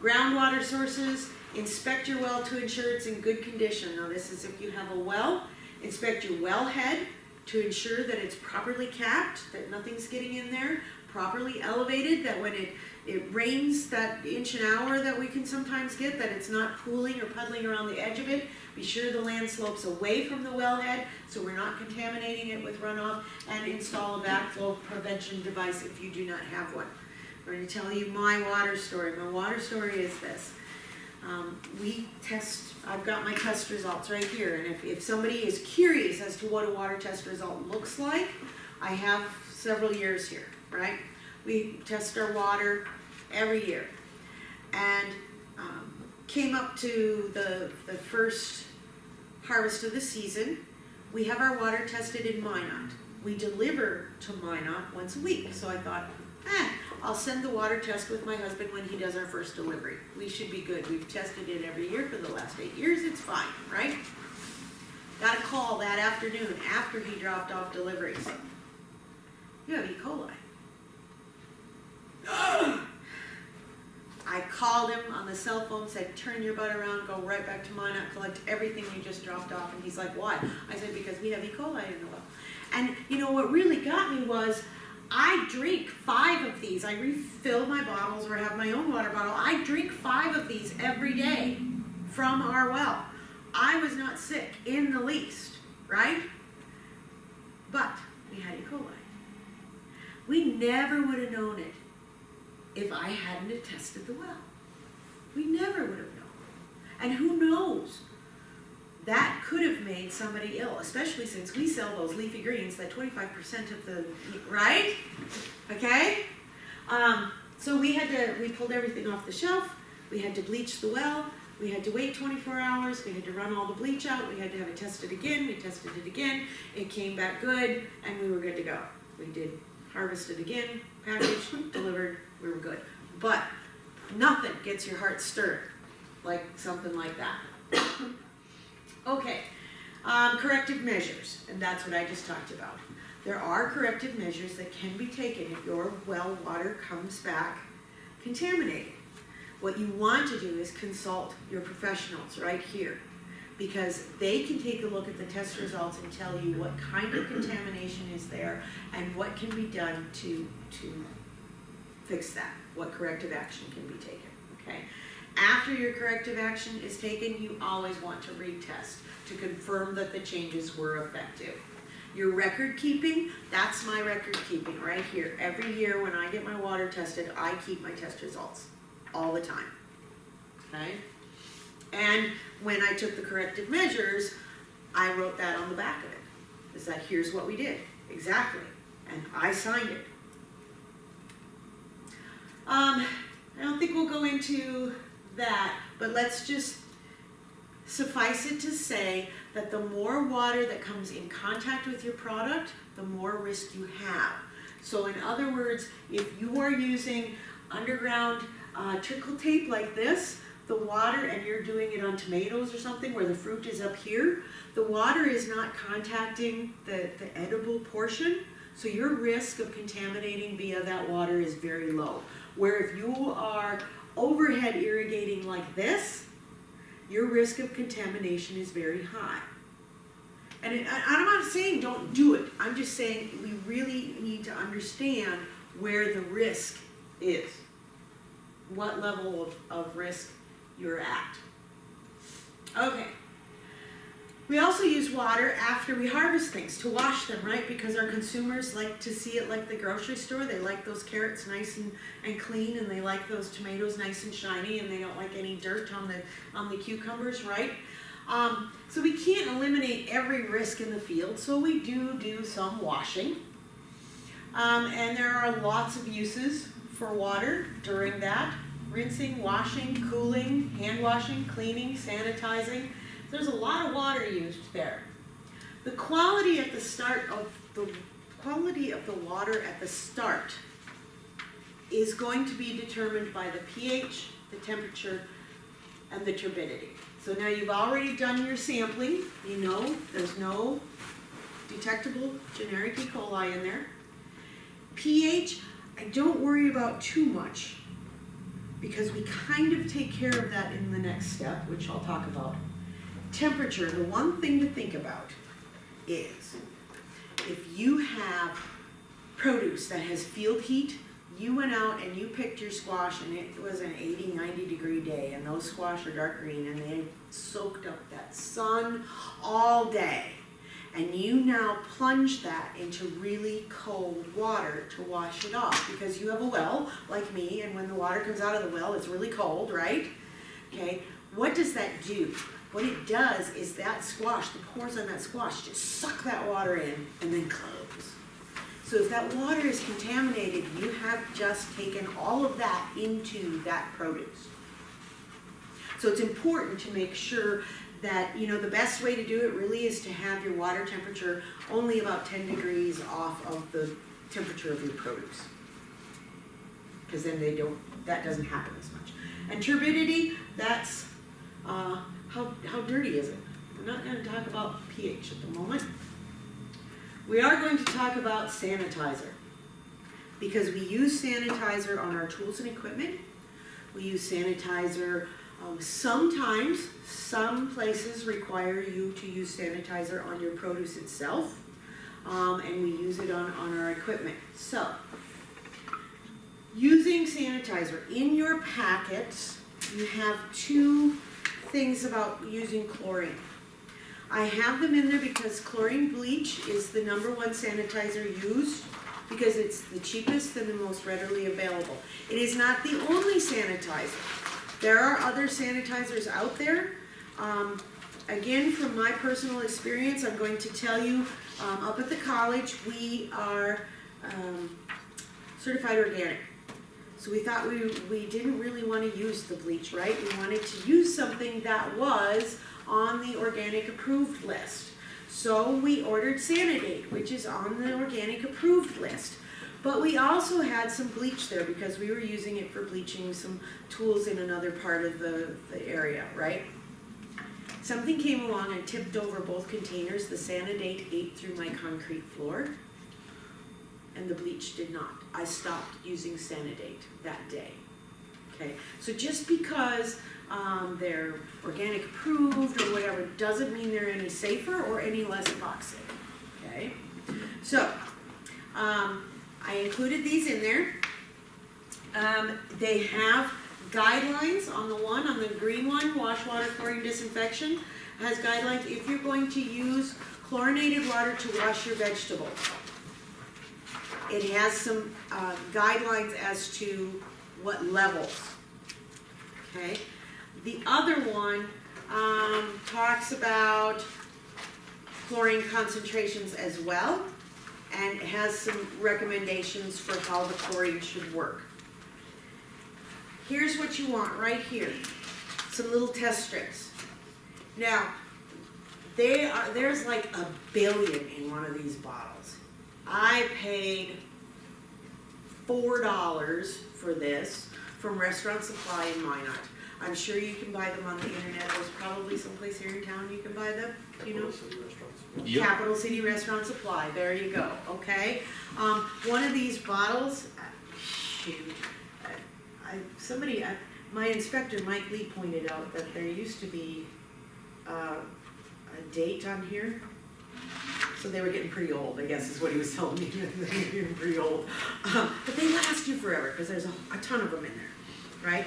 Groundwater sources, inspect your well to ensure it's in good condition. Now this is if you have a well, inspect your wellhead to ensure that it's properly capped, that nothing's getting in there, properly elevated, that when it rains that inch an hour that we can sometimes get, that it's not pooling or puddling around the edge of it. Be sure the land slopes away from the wellhead so we're not contaminating it with runoff, and install a backflow prevention device if you do not have one. I'm going to tell you my water story. My water story is this. I've got my test results right here, and if somebody is curious as to what a water test result looks like, I have several years here, right? We test our water every year. And came up to the first harvest of the season. We have our water tested in Minot. We deliver to Minot once a week, so I thought, I'll send the water test with my husband when he does our first delivery. We should be good. We've tested it every year for the last 8 years. It's fine, right? Got a call that afternoon after he dropped off deliveries. You have E. coli. I called him on the cell phone, said, turn your butt around, go right back to Minot, collect everything you just dropped off. And he's like, why? I said, because we have E. coli in the well. And what really got me was, I drink 5 of these. I refill my bottles or have my own water bottle. I drink 5 of these every day from our well. I was not sick in the least, right? But we had E. coli. We never would have known it if I hadn't have tested the well. We never would have known. And who knows? That could have made somebody ill, especially since we sell those leafy greens, that 25% of the, right? Okay? So we pulled everything off the shelf, we had to bleach the well, we had to wait 24 hours, we had to run all the bleach out, we had to have it tested again, we tested it again, it came back good, and we were good to go. We did harvest it again, packaged, delivered, we were good. But nothing gets your heart stirred like something like that. Okay, corrective measures, and that's what I just talked about. There are corrective measures that can be taken if your well water comes back contaminated. What you want to do is consult your professionals right here, because they can take a look at the test results and tell you what kind of contamination is there and what can be done to fix that, what corrective action can be taken, okay? After your corrective action is taken, you always want to retest to confirm that the changes were effective. Your record keeping, that's my record keeping right here. Every year when I get my water tested, I keep my test results all the time, okay? And when I took the corrective measures, I wrote that on the back of it. Is that here's what we did, exactly, and I signed it. I don't think we'll go into that, but let's just suffice it to say that the more water that comes in contact with your product, the more risk you have. So in other words, if you are using underground trickle tape like this, the water, and you're doing it on tomatoes or something where the fruit is up here, the water is not contacting the edible portion, so your risk of contaminating via that water is very low. Where if you are overhead irrigating like this, your risk of contamination is very high. And I'm not saying don't do it. I'm just saying we really need to understand where the risk is, what level of risk you're at. Okay. We also use water after we harvest things to wash them, right? Because our consumers like to see it like the grocery store. They like those carrots nice and clean, and they like those tomatoes nice and shiny, and they don't like any dirt on the cucumbers, right? So we can't eliminate every risk in the field, so we do some washing. And there are lots of uses for water during that. Rinsing, washing, cooling, hand washing, cleaning, sanitizing. There's a lot of water used there. The quality of the water at the start is going to be determined by the pH, the temperature, and the turbidity. So now you've already done your sampling. You know there's no detectable generic E. coli in there. pH, I don't worry about too much because we kind of take care of that in the next step, which I'll talk about. Temperature, the one thing to think about is if you have produce that has field heat, you went out and you picked your squash and it was an 80, 90 degree day and those squash are dark green and they soaked up that sun all day. And you now plunge that into really cold water to wash it off because you have a well, like me, and when the water comes out of the well, it's really cold, right? Okay, what does that do? What it does is that squash, the pores on that squash just suck that water in and then close. So if that water is contaminated, you have just taken all of that into that produce. So it's important to make sure that, you know, the best way to do it really is to have your water temperature only about 10 degrees off of the temperature of your produce. Because then that doesn't happen as much. And turbidity, that's, how dirty is it? We're not going to talk about pH at the moment. We are going to talk about sanitizer. Because we use sanitizer on our tools and equipment. We use sanitizer sometimes. Some places require you to use sanitizer on your produce itself. And we use it on our equipment. So, using sanitizer in your packets, you have two things about using chlorine. I have them in there because chlorine bleach is the #1 sanitizer used because it's the cheapest and the most readily available. It is not the only sanitizer. There are other sanitizers out there. Again, from my personal experience, I'm going to tell you, up at the college, we are certified organic. So we thought we didn't really want to use the bleach, right? We wanted to use something that was on the organic approved list. So we ordered Sanidate, which is on the organic approved list. But we also had some bleach there because we were using it for bleaching some tools in another part of the area, right? Something came along and tipped over both containers. The Sanidate ate through my concrete floor, and the bleach did not. I stopped using Sanidate that day. Okay, so just because they're organic approved or whatever doesn't mean they're any safer or any less toxic. Okay, so I included these in there. They have guidelines on the green one, wash water chlorine disinfection, has guidelines if you're going to use chlorinated water to wash your vegetables. It has some guidelines as to what levels. Okay. The other one talks about chlorine concentrations as well, and has some recommendations for how the chlorine should work. Here's what you want right here. Some little test strips. Now, there's like 1 billion in one of these bottles. I paid $4 for this from Restaurant Supply in Minot. I'm sure you can buy them on the internet. There's probably someplace here in town you can buy them, you know? Yep. Capital City Restaurant Supply, there you go, okay? One of these bottles, my inspector, Mike Lee, pointed out that there used to be a date on here. So they were getting pretty old, I guess is what he was telling me. They were getting pretty old. But they last you forever because there's a ton of them in there, right?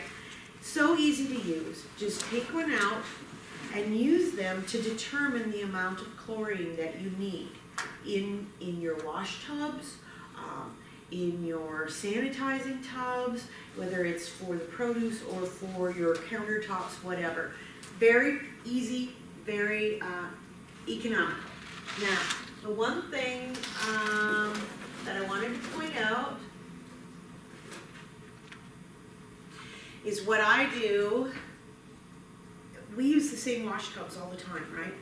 So easy to use. Just take one out, and use them to determine the amount of chlorine that you need in your wash tubs, in your sanitizing tubs, whether it's for the produce or for your countertops, whatever. Very easy, very economical. Now, the one thing that I wanted to point out is what I do. We use the same wash tubs all the time, right?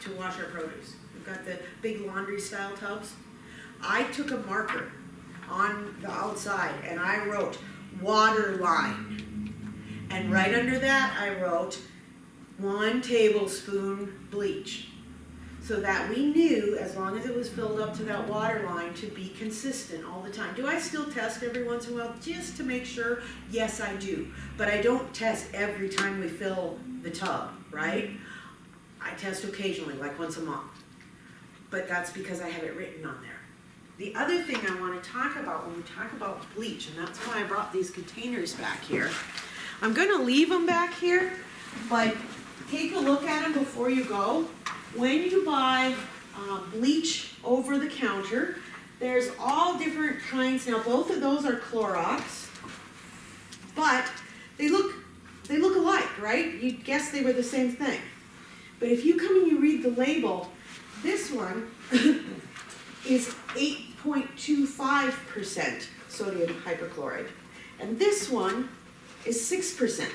To wash our produce. We've got the big laundry style tubs. I took a marker on the outside and I wrote water line. And right under that I wrote 1 tablespoon bleach. So that we knew, as long as it was filled up to that water line, to be consistent all the time. Do I still test every once in a while just to make sure? Yes, I do. But I don't test every time we fill the tub, right? I test occasionally, like once a month. But that's because I have it written on there. The other thing I want to talk about when we talk about bleach, and that's why I brought these containers back here. I'm going to leave them back here, but take a look at them before you go. When you buy bleach over the counter, there's all different kinds. Now, both of those are Clorox, but they look alike, right? You'd guess they were the same thing. But if you come and you read the label, this one is 8.25% sodium hypochlorite, and this one is 6%.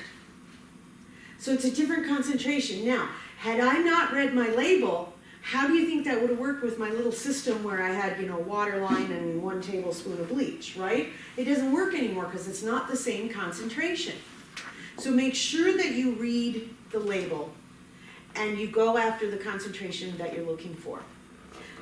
So it's a different concentration. Now, had I not read my label, how do you think that would have worked with my little system where I had, water line and 1 tablespoon of bleach, right? It doesn't work anymore because it's not the same concentration. So make sure that you read the label and you go after the concentration that you're looking for.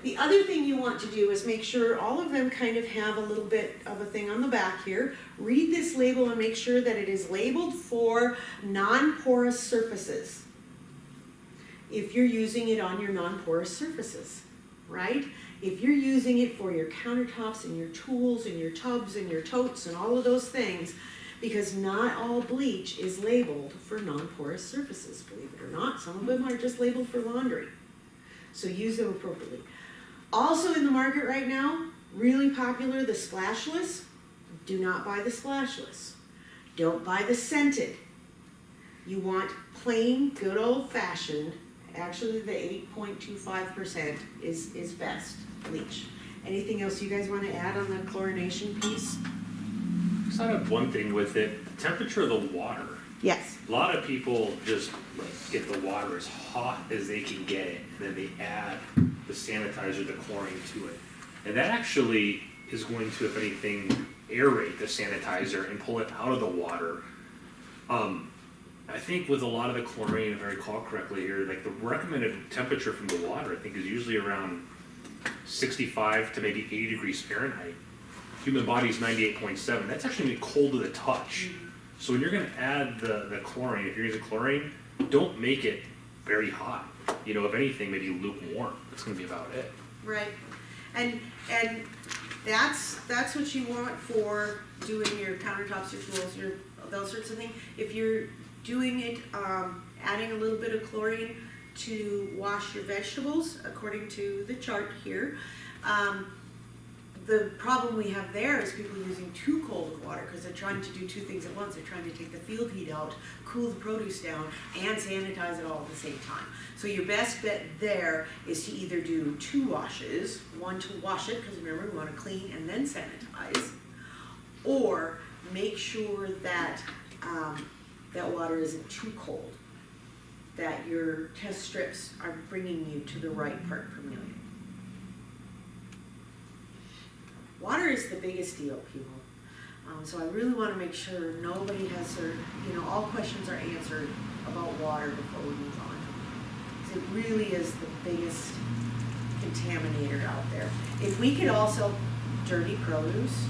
The other thing you want to do is make sure all of them kind of have a little bit of a thing on the back here. Read this label and make sure that it is labeled for non-porous surfaces. If you're using it on your non-porous surfaces, right? If you're using it for your countertops and your tools and your tubs and your totes and all of those things, because not all bleach is labeled for non-porous surfaces, believe it or not. Some of them are just labeled for laundry. So use them appropriately. Also in the market right now, really popular, the splashless. Do not buy the splashless. Don't buy the scented. You want plain, good old-fashioned. Actually, the 8.25% is best bleach. Anything else you guys want to add on the chlorination piece? So I have one thing with it, the temperature of the water. Yes. A lot of people just get the water as hot as they can get it, and then they add the sanitizer, the chlorine to it. And that actually is going to, if anything, aerate the sanitizer and pull it out of the water. I think with a lot of the chlorine, if I recall correctly here, like the recommended temperature from the water, I think is usually around 65 to maybe 80 degrees Fahrenheit. Human body's 98.7. That's actually gonna be cold to the touch. So when you're gonna add the chlorine, if you're using chlorine, don't make it very hot. If anything, maybe lukewarm. That's gonna be about it. Right. And that's what you want for doing your countertops, your tools, those sorts of things. If you're doing it, adding a little bit of chlorine to wash your vegetables, according to the chart here, the problem we have there is people using too cold of water because they're trying to do 2 things at once. They're trying to take the field heat out, cool the produce down, and sanitize it all at the same time. So your best bet there is to either do 2 washes, one to wash it, because remember we want to clean and then sanitize, or make sure that that water isn't too cold, that your test strips are bringing you to the right part per million. Water is the biggest deal, people. So I really want to make sure nobody has their, all questions are answered about water before we move on. Because it really is the biggest contaminator out there. If we could also dirty produce,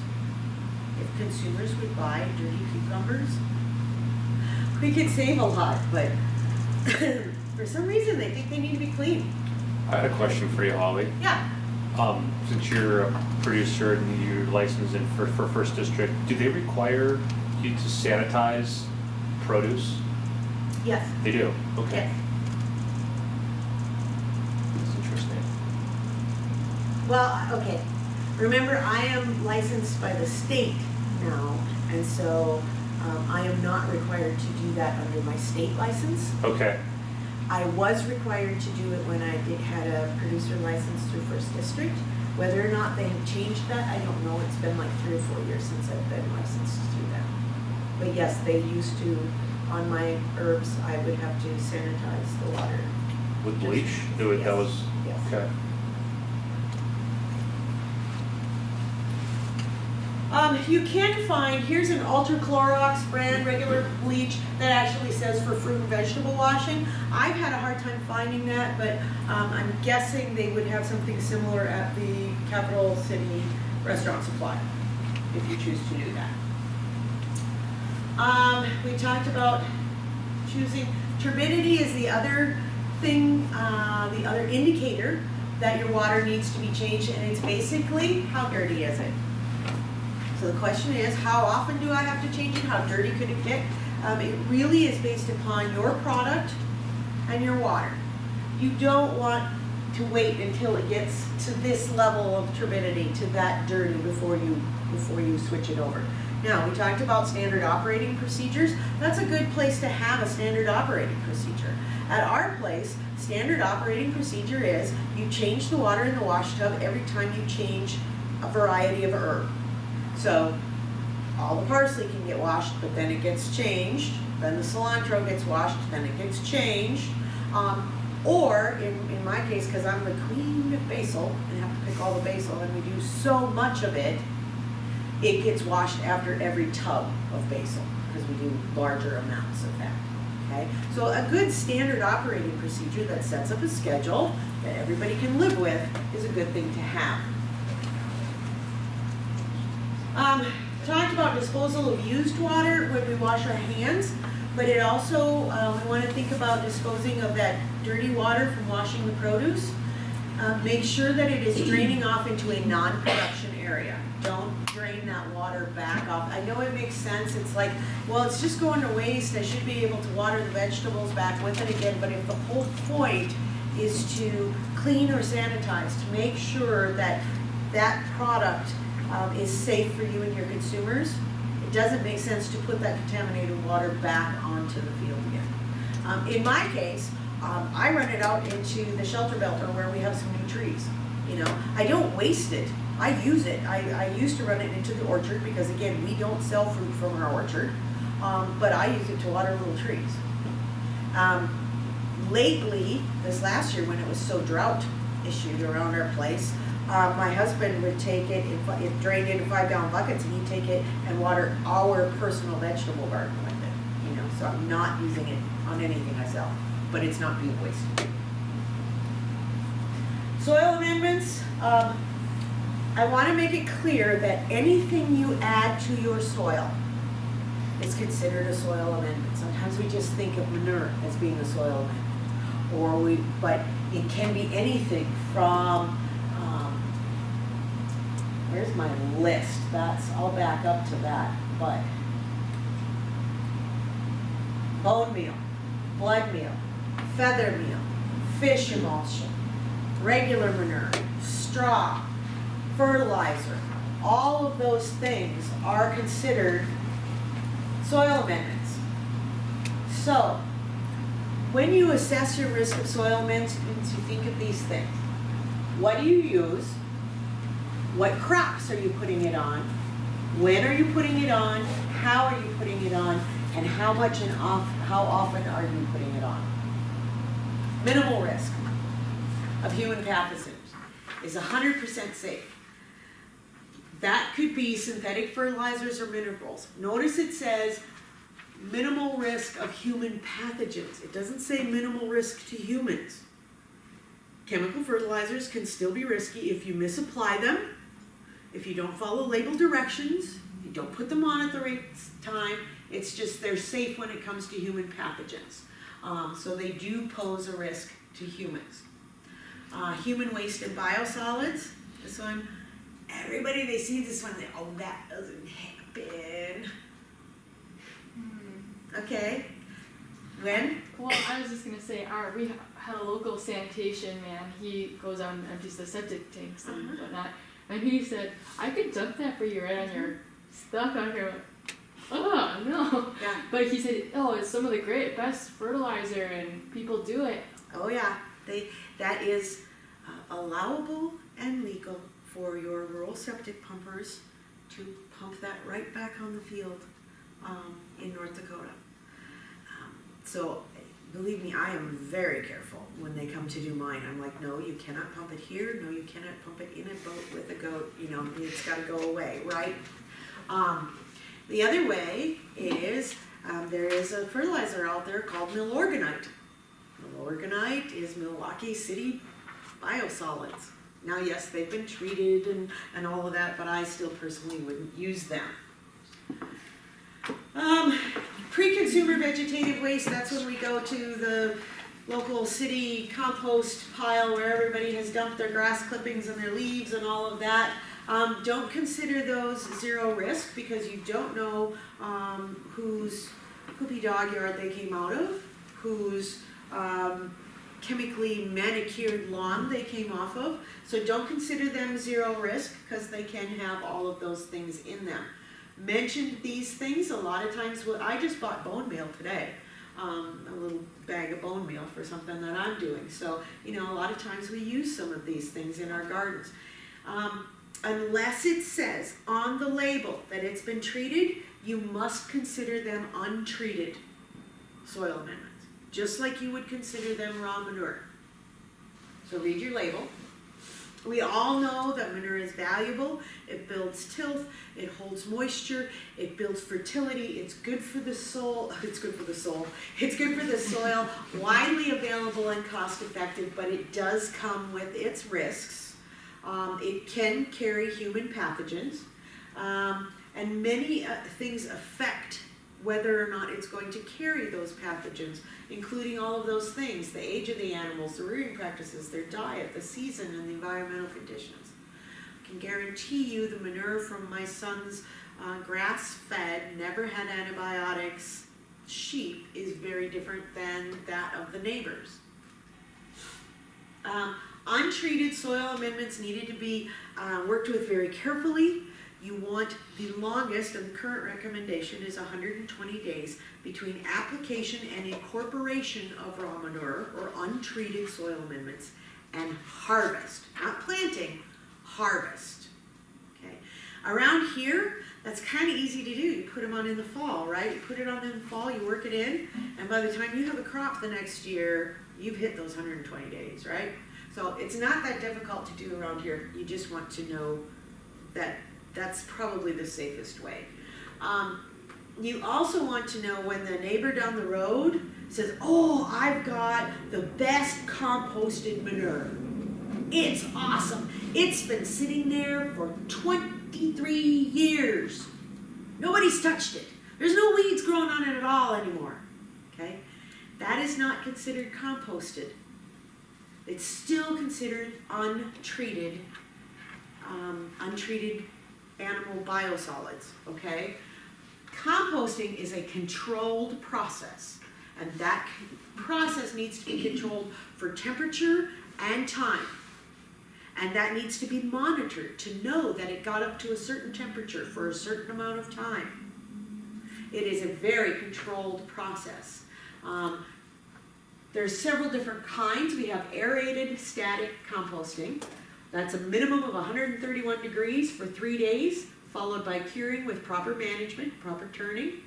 if consumers would buy dirty cucumbers, we could save a lot, but for some reason they think they need to be clean. I had a question for you, Holly. Yeah. Since you're a producer and you're licensed for First District, do they require you to sanitize produce? Yes, They do? Okay. yes. That's interesting. Well, okay, remember, I am licensed by the state now, and so, I am not required to do that under my state license. Okay, I was required to do it when I had a producer license through First District. Whether or not they have changed that, I don't know, it's been like 3 or 4 years since I've been licensed through that. But yes, they used to, on my herbs, I would have to sanitize the water. with bleach, that was, Yes. okay. You can find, here's an Ultra Clorox brand, regular bleach, that actually says for fruit and vegetable washing. I've had a hard time finding that, but I'm guessing they would have something similar at the Capital City Restaurant Supply, if you choose to do that. We talked about choosing, turbidity is the other thing, the other indicator that your water needs to be changed, and it's basically, how dirty is it? So the question is, how often do I have to change it? How dirty could it get? It really is based upon your product and your water. You don't want to wait until it gets to this level of turbidity, to that dirty, before you switch it over. Now, we talked about standard operating procedures. That's a good place to have a standard operating procedure. At our place, standard operating procedure is you change the water in the wash tub every time you change a variety of herb. So all the parsley can get washed, but then it gets changed. Then the cilantro gets washed, then it gets changed. Or in my case, because I'm the queen of basil and have to pick all the basil, and we do so much of it, it gets washed after every tub of basil because we do larger amounts of that. Okay, so a good standard operating procedure that sets up a schedule that everybody can live with is a good thing to have. Talked about disposal of used water when we wash our hands, but it also, we want to think about disposing of that dirty water from washing the produce. Make sure that it is draining off into a non-production area. Don't drain that water back off. I know it makes sense. It's like, well, it's just going to waste. I should be able to water the vegetables back with it again, but if the whole point is to clean or sanitize, to make sure that that product is safe for you and your consumers, it doesn't make sense to put that contaminated water back onto the field again. In my case, I run it out into the shelter belt, or where we have some new trees. You know, I don't waste it. I use it. I used to run it into the orchard because, again, we don't sell fruit from our orchard, but I use it to water little trees. Lately, this last year when it was so drought issued around our place, my husband would take it, it drained into 5-gallon buckets, and he'd take it and water our personal vegetable garden with it. You know, so I'm not using it on anything I sell, but it's not being wasted. Soil amendments. I want to make it clear that anything you add to your soil is considered a soil amendment. Sometimes we just think of manure as being a soil amendment, but it can be anything from. Where's my list? I'll back up to that, but bone meal, blood meal, feather meal, fish emulsion, regular manure, straw, fertilizer, all of those things are considered soil amendments. So, when you assess your risk of soil amendments, you think of these things. What do you use? What crops are you putting it on? When are you putting it on? How are you putting it on? And how much and how often are you putting it on? Minimal risk of human pathogens is 100% safe. That could be synthetic fertilizers or minerals. Notice it says minimal risk of human pathogens. It doesn't say minimal risk to humans. Chemical fertilizers can still be risky if you misapply them, if you don't follow label directions, you don't put them on at the right time. It's just they're safe when it comes to human pathogens. So they do pose a risk to humans. Human waste and biosolids. This one, everybody, they see this one, oh, that doesn't happen. Okay. When? Well, I was just gonna say, we had a local sanitation man. He goes out and empties the septic tanks and whatnot, and he said, "I could dump that for you right on your stuff out here." Oh no! Yeah. But he said, "Oh, it's some of the best fertilizer, and people do it." Oh yeah, that is allowable and legal for your rural septic pumpers to pump that right back on the field in North Dakota. So believe me, I am very careful when they come to do mine. I'm like, no, you cannot pump it here. No, you cannot pump it in a boat with a goat. You know, it's got to go away, right? The other way is there is a fertilizer out there called Milorganite. Milorganite is Milwaukee City biosolids. Now, yes, they've been treated and all of that, but I still personally wouldn't use them. Pre-consumer vegetative waste, that's when we go to the local city compost pile where everybody has dumped their grass clippings and their leaves and all of that. Don't consider those zero risk because you don't know whose poopy dog yard they came out of, whose chemically manicured lawn they came off of. So don't consider them zero risk because they can have all of those things in them. Mentioned these things a lot of times. I just bought bone meal today, a little bag of bone meal for something that I'm doing. So, you know, a lot of times we use some of these things in our gardens. Unless it says on the label that it's been treated, you must consider them untreated soil amendments, just like you would consider them raw manure. So read your label. We all know that manure is valuable. It builds tilth, it holds moisture, it builds fertility, it's good for the soul, it's good for the soul, it's good for the soil, widely available and cost effective, but it does come with its risks. It can carry human pathogens, and many things affect whether or not it's going to carry those pathogens, including all of those things, the age of the animals, the rearing practices, their diet, the season, and the environmental conditions. I can guarantee you the manure from my son's grass-fed, never had antibiotics sheep is very different than that of the neighbors. Untreated soil amendments needed to be worked with very carefully. You want the longest, and the current recommendation is 120 days between application and incorporation of raw manure or untreated soil amendments and harvest, not planting, harvest. Okay. Around here, that's kind of easy to do. You put them on in the fall, right? You put it on in the fall, you work it in, and by the time you have a crop the next year, you've hit those 120 days, right? So it's not that difficult to do around here. You just want to know that that's probably the safest way. You also want to know when the neighbor down the road says, oh, I've got the best composted manure. It's awesome. It's been sitting there for 23 years. Nobody's touched it. There's no weeds growing on it at all anymore. Okay? That is not considered composted. It's still considered untreated animal biosolids, okay? Composting is a controlled process, and that process needs to be controlled for temperature and time. And that needs to be monitored to know that it got up to a certain temperature for a certain amount of time. It is a very controlled process. There's several different kinds. We have aerated static composting. That's a minimum of 131 degrees for 3 days, followed by curing with proper management, proper turning.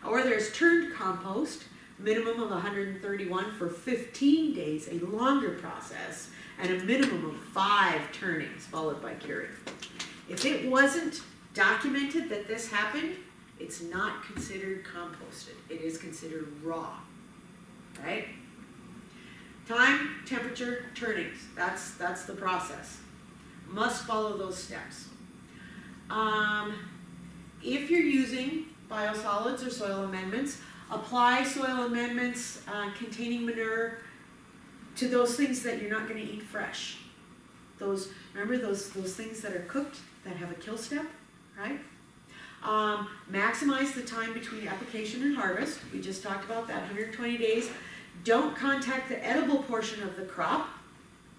Or there's turned compost, minimum of 131 for 15 days, a longer process, and a minimum of 5 turnings, followed by curing. If it wasn't documented that this happened, it's not considered composted. It is considered raw, right? Time, temperature, turnings. That's the process. Must follow those steps. If you're using biosolids or soil amendments, apply soil amendments containing manure to those things that you're not going to eat fresh. Remember those things that are cooked that have a kill step, right? Maximize the time between application and harvest. We just talked about that, 120 days. Don't contact the edible portion of the crop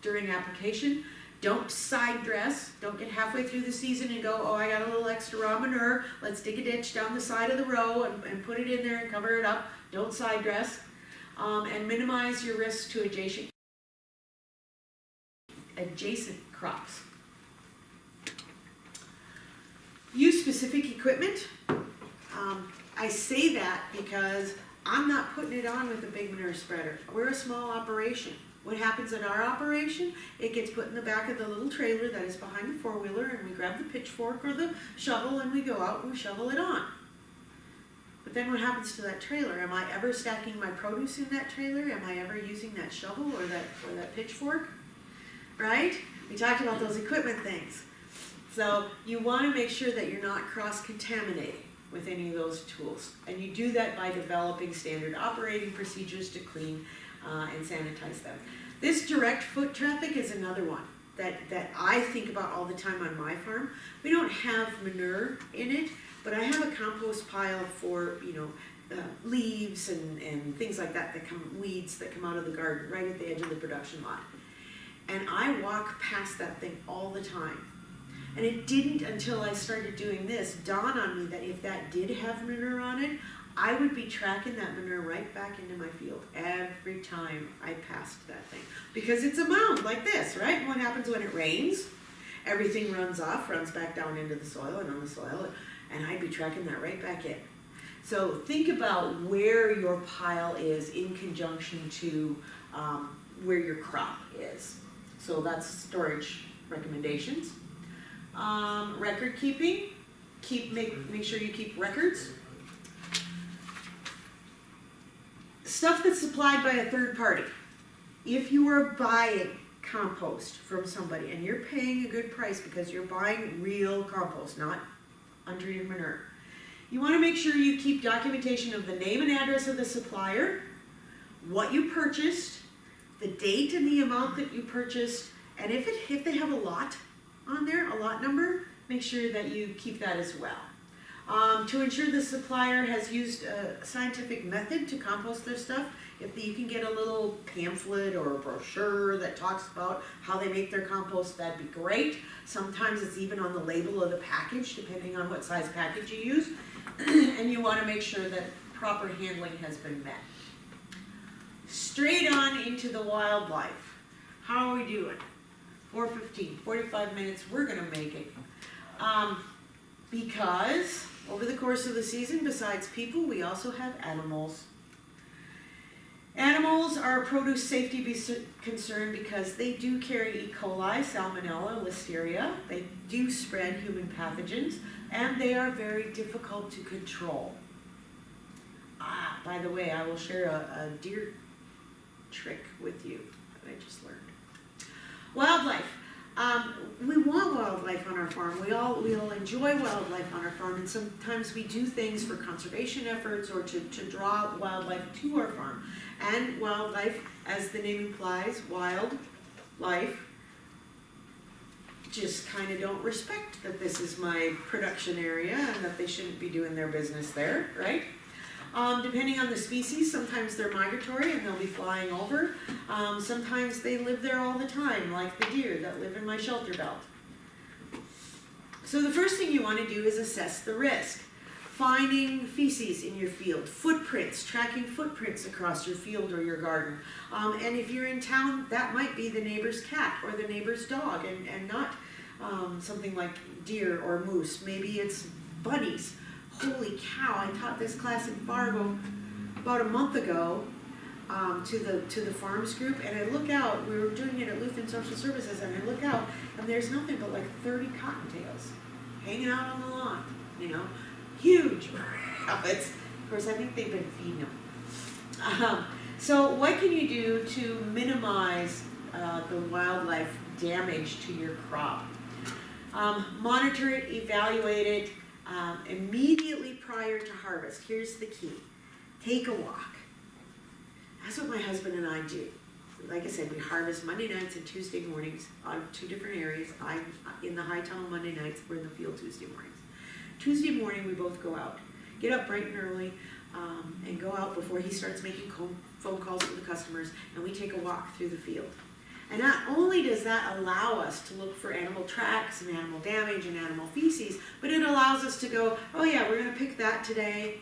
during application. Don't side dress. Don't get halfway through the season and go, oh, I got a little extra raw manure. Let's dig a ditch down the side of the row and put it in there and cover it up. Don't side dress. And minimize your risk to adjacent crops. Use specific equipment. I say that because I'm not putting it on with a big manure spreader. We're a small operation. What happens in our operation? It gets put in the back of the little trailer that is behind the four-wheeler, and we grab the pitchfork or the shovel and we go out and we shovel it on. But then what happens to that trailer? Am I ever stacking my produce in that trailer? Am I ever using that shovel or that pitchfork? Right? We talked about those equipment things. So you want to make sure that you're not cross-contaminating with any of those tools. And you do that by developing standard operating procedures to clean and sanitize them. This direct foot traffic is another one that I think about all the time on my farm. We don't have manure in it, but I have a compost pile for, leaves and things like that weeds that come out of the garden right at the edge of the production lot. And I walk past that thing all the time. And it didn't until I started doing this dawn on me that if that did have manure on it, I would be tracking that manure right back into my field every time I passed that thing. Because it's a mound like this, right? And what happens when it rains? Everything runs off, runs back down into the soil and on the soil, and I'd be tracking that right back in. So think about where your pile is in conjunction to where your crop is. So that's storage recommendations. Record keeping, make sure you keep records. Stuff that's supplied by a third party. If you are buying compost from somebody and you're paying a good price because you're buying real compost, not untreated manure, you want to make sure you keep documentation of the name and address of the supplier, what you purchased, the date and the amount that you purchased, and if they have a lot on there, a lot number, make sure that you keep that as well. To ensure the supplier has used a scientific method to compost their stuff, if you can get a little pamphlet or a brochure that talks about how they make their compost, that'd be great. Sometimes it's even on the label of the package, depending on what size package you use. And you want to make sure that proper handling has been met. Straight on into the wildlife. How are we doing? 4:15, 45 minutes, we're gonna make it. Because over the course of the season, besides people, we also have animals. Animals are a produce safety concern because they do carry E. coli, salmonella, listeria. They do spread human pathogens, and they are very difficult to control. By the way, I will share a deer trick with you that I just learned. Wildlife. We want wildlife on our farm. We all enjoy wildlife on our farm, and sometimes we do things for conservation efforts or to draw wildlife to our farm. And wildlife, as the name implies, wildlife, just kind of don't respect that this is my production area and that they shouldn't be doing their business there, right? Depending on the species, sometimes they're migratory and they'll be flying over. Sometimes they live there all the time, like the deer that live in my shelter belt. So the first thing you want to do is assess the risk. Finding feces in your field, footprints, tracking footprints across your field or your garden. And if you're in town, that might be the neighbor's cat or the neighbor's dog and not something like deer or moose. Maybe it's bunnies. Holy cow, I taught this class in Fargo about a month ago to the farms group, and I look out, we were doing it at Lutheran Social Services, and I look out, and there's nothing but like 30 cottontails hanging out on the lawn, huge rabbits. Of course, I think they've been feeding them. So what can you do to minimize the wildlife damage to your crop? Monitor it, evaluate it, immediately prior to harvest. Here's the key. Take a walk. That's what my husband and I do. Like I said, we harvest Monday nights and Tuesday mornings on 2 different areas. I'm in the high tunnel Monday nights, we're in the field Tuesday mornings. Tuesday morning, we both go out, get up bright and early, and go out before he starts making phone calls to the customers, and we take a walk through the field. And not only does that allow us to look for animal tracks and animal damage and animal feces, but it allows us to go, oh yeah, we're gonna pick that today.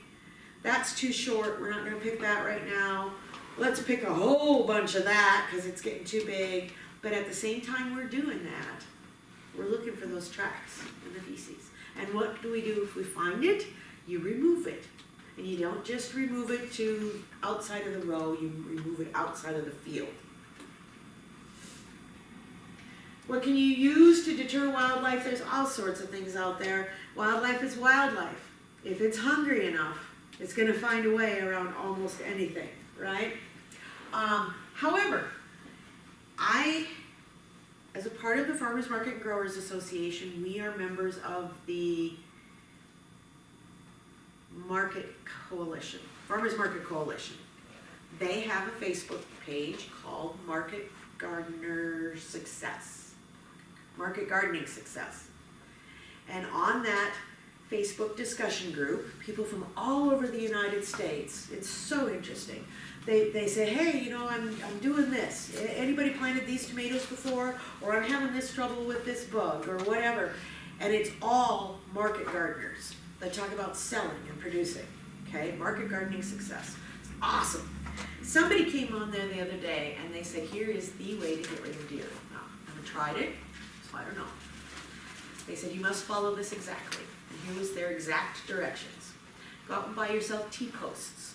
That's too short, we're not gonna pick that right now. Let's pick a whole bunch of that because it's getting too big. But at the same time we're doing that, we're looking for those tracks and the feces. And what do we do if we find it? You remove it. And you don't just remove it to outside of the row, you remove it outside of the field. What can you use to deter wildlife? There's all sorts of things out there. Wildlife is wildlife. If it's hungry enough, it's gonna find a way around almost anything, right? However, as a part of the Farmers Market and Growers Association, we are members of the Market Coalition, Farmers Market Coalition. They have a Facebook page called Market Gardening Success. And on that Facebook discussion group, people from all over the United States, it's so interesting. They say, hey, you know, I'm doing this. Anybody planted these tomatoes before? Or I'm having this trouble with this bug or whatever. And it's all market gardeners that talk about selling and producing, okay? Market Gardening Success. It's awesome. Somebody came on there the other day and they said, here is the way to get rid of deer. Now, I haven't tried it, so I don't know. They said, you must follow this exactly. And here was their exact directions. Go out and buy yourself T-posts,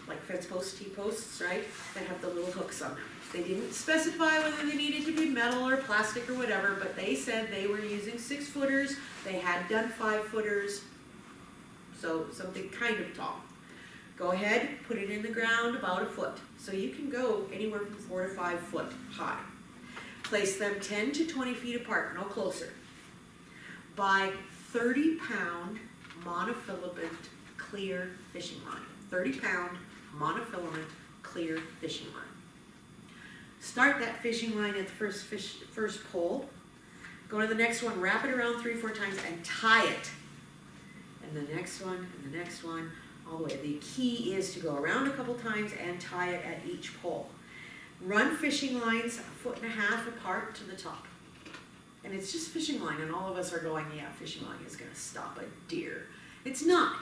like fence post T-posts, right? That have the little hooks on them. They didn't specify whether they needed to be metal or plastic or whatever, but they said they were using 6-footers. They had done 5-footers, so something kind of tall. Go ahead, put it in the ground about a foot. So you can go anywhere from 4 to 5 foot high. Place them 10 to 20 feet apart, no closer. Buy 30-pound monofilament clear fishing line. 30-pound monofilament clear fishing line. Start that fishing line at the first pole. Go to the next one, wrap it around 3 or 4 times and tie it. And the next one, and the next one, all the way. The key is to go around a couple times and tie it at each pole. Run fishing lines 1.5 feet apart to the top. And it's just fishing line, and all of us are going, yeah, fishing line is gonna stop a deer. It's not.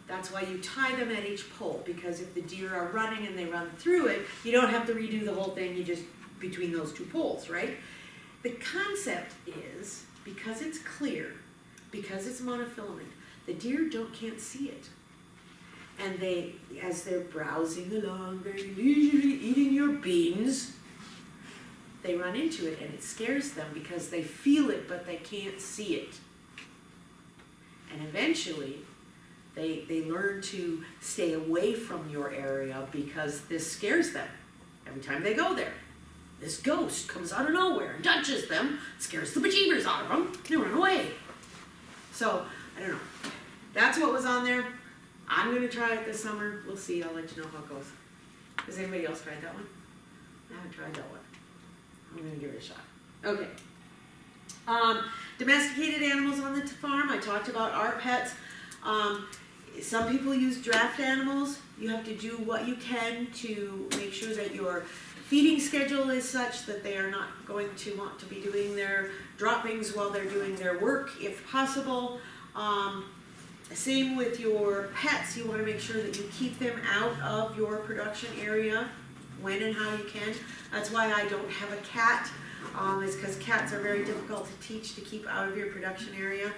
That's why you tie them at each pole, because if the deer are running and they run through it, you don't have to redo the whole thing, you just, between those 2 poles, right? The concept is, because it's clear, because it's monofilament, the deer can't see it. And they, as they're browsing along, very leisurely eating your beans, they run into it and it scares them because they feel it but they can't see it. And eventually, they learn to stay away from your area because this scares them. Every time they go there, this ghost comes out of nowhere and touches them, scares the bejeebers out of them, they run away. So, I don't know. That's what was on there. I'm gonna try it this summer. We'll see, I'll let you know how it goes. Has anybody else tried that one? I haven't tried that one. I'm gonna give it a shot. Okay. Domesticated animals on the farm. I talked about our pets. Some people use draft animals. You have to do what you can to make sure that your feeding schedule is such that they are not going to want to be doing their droppings while they're doing their work, if possible. Same with your pets. You want to make sure that you keep them out of your production area when and how you can. That's why I don't have a cat, is because cats are very difficult to teach to keep out of your production area.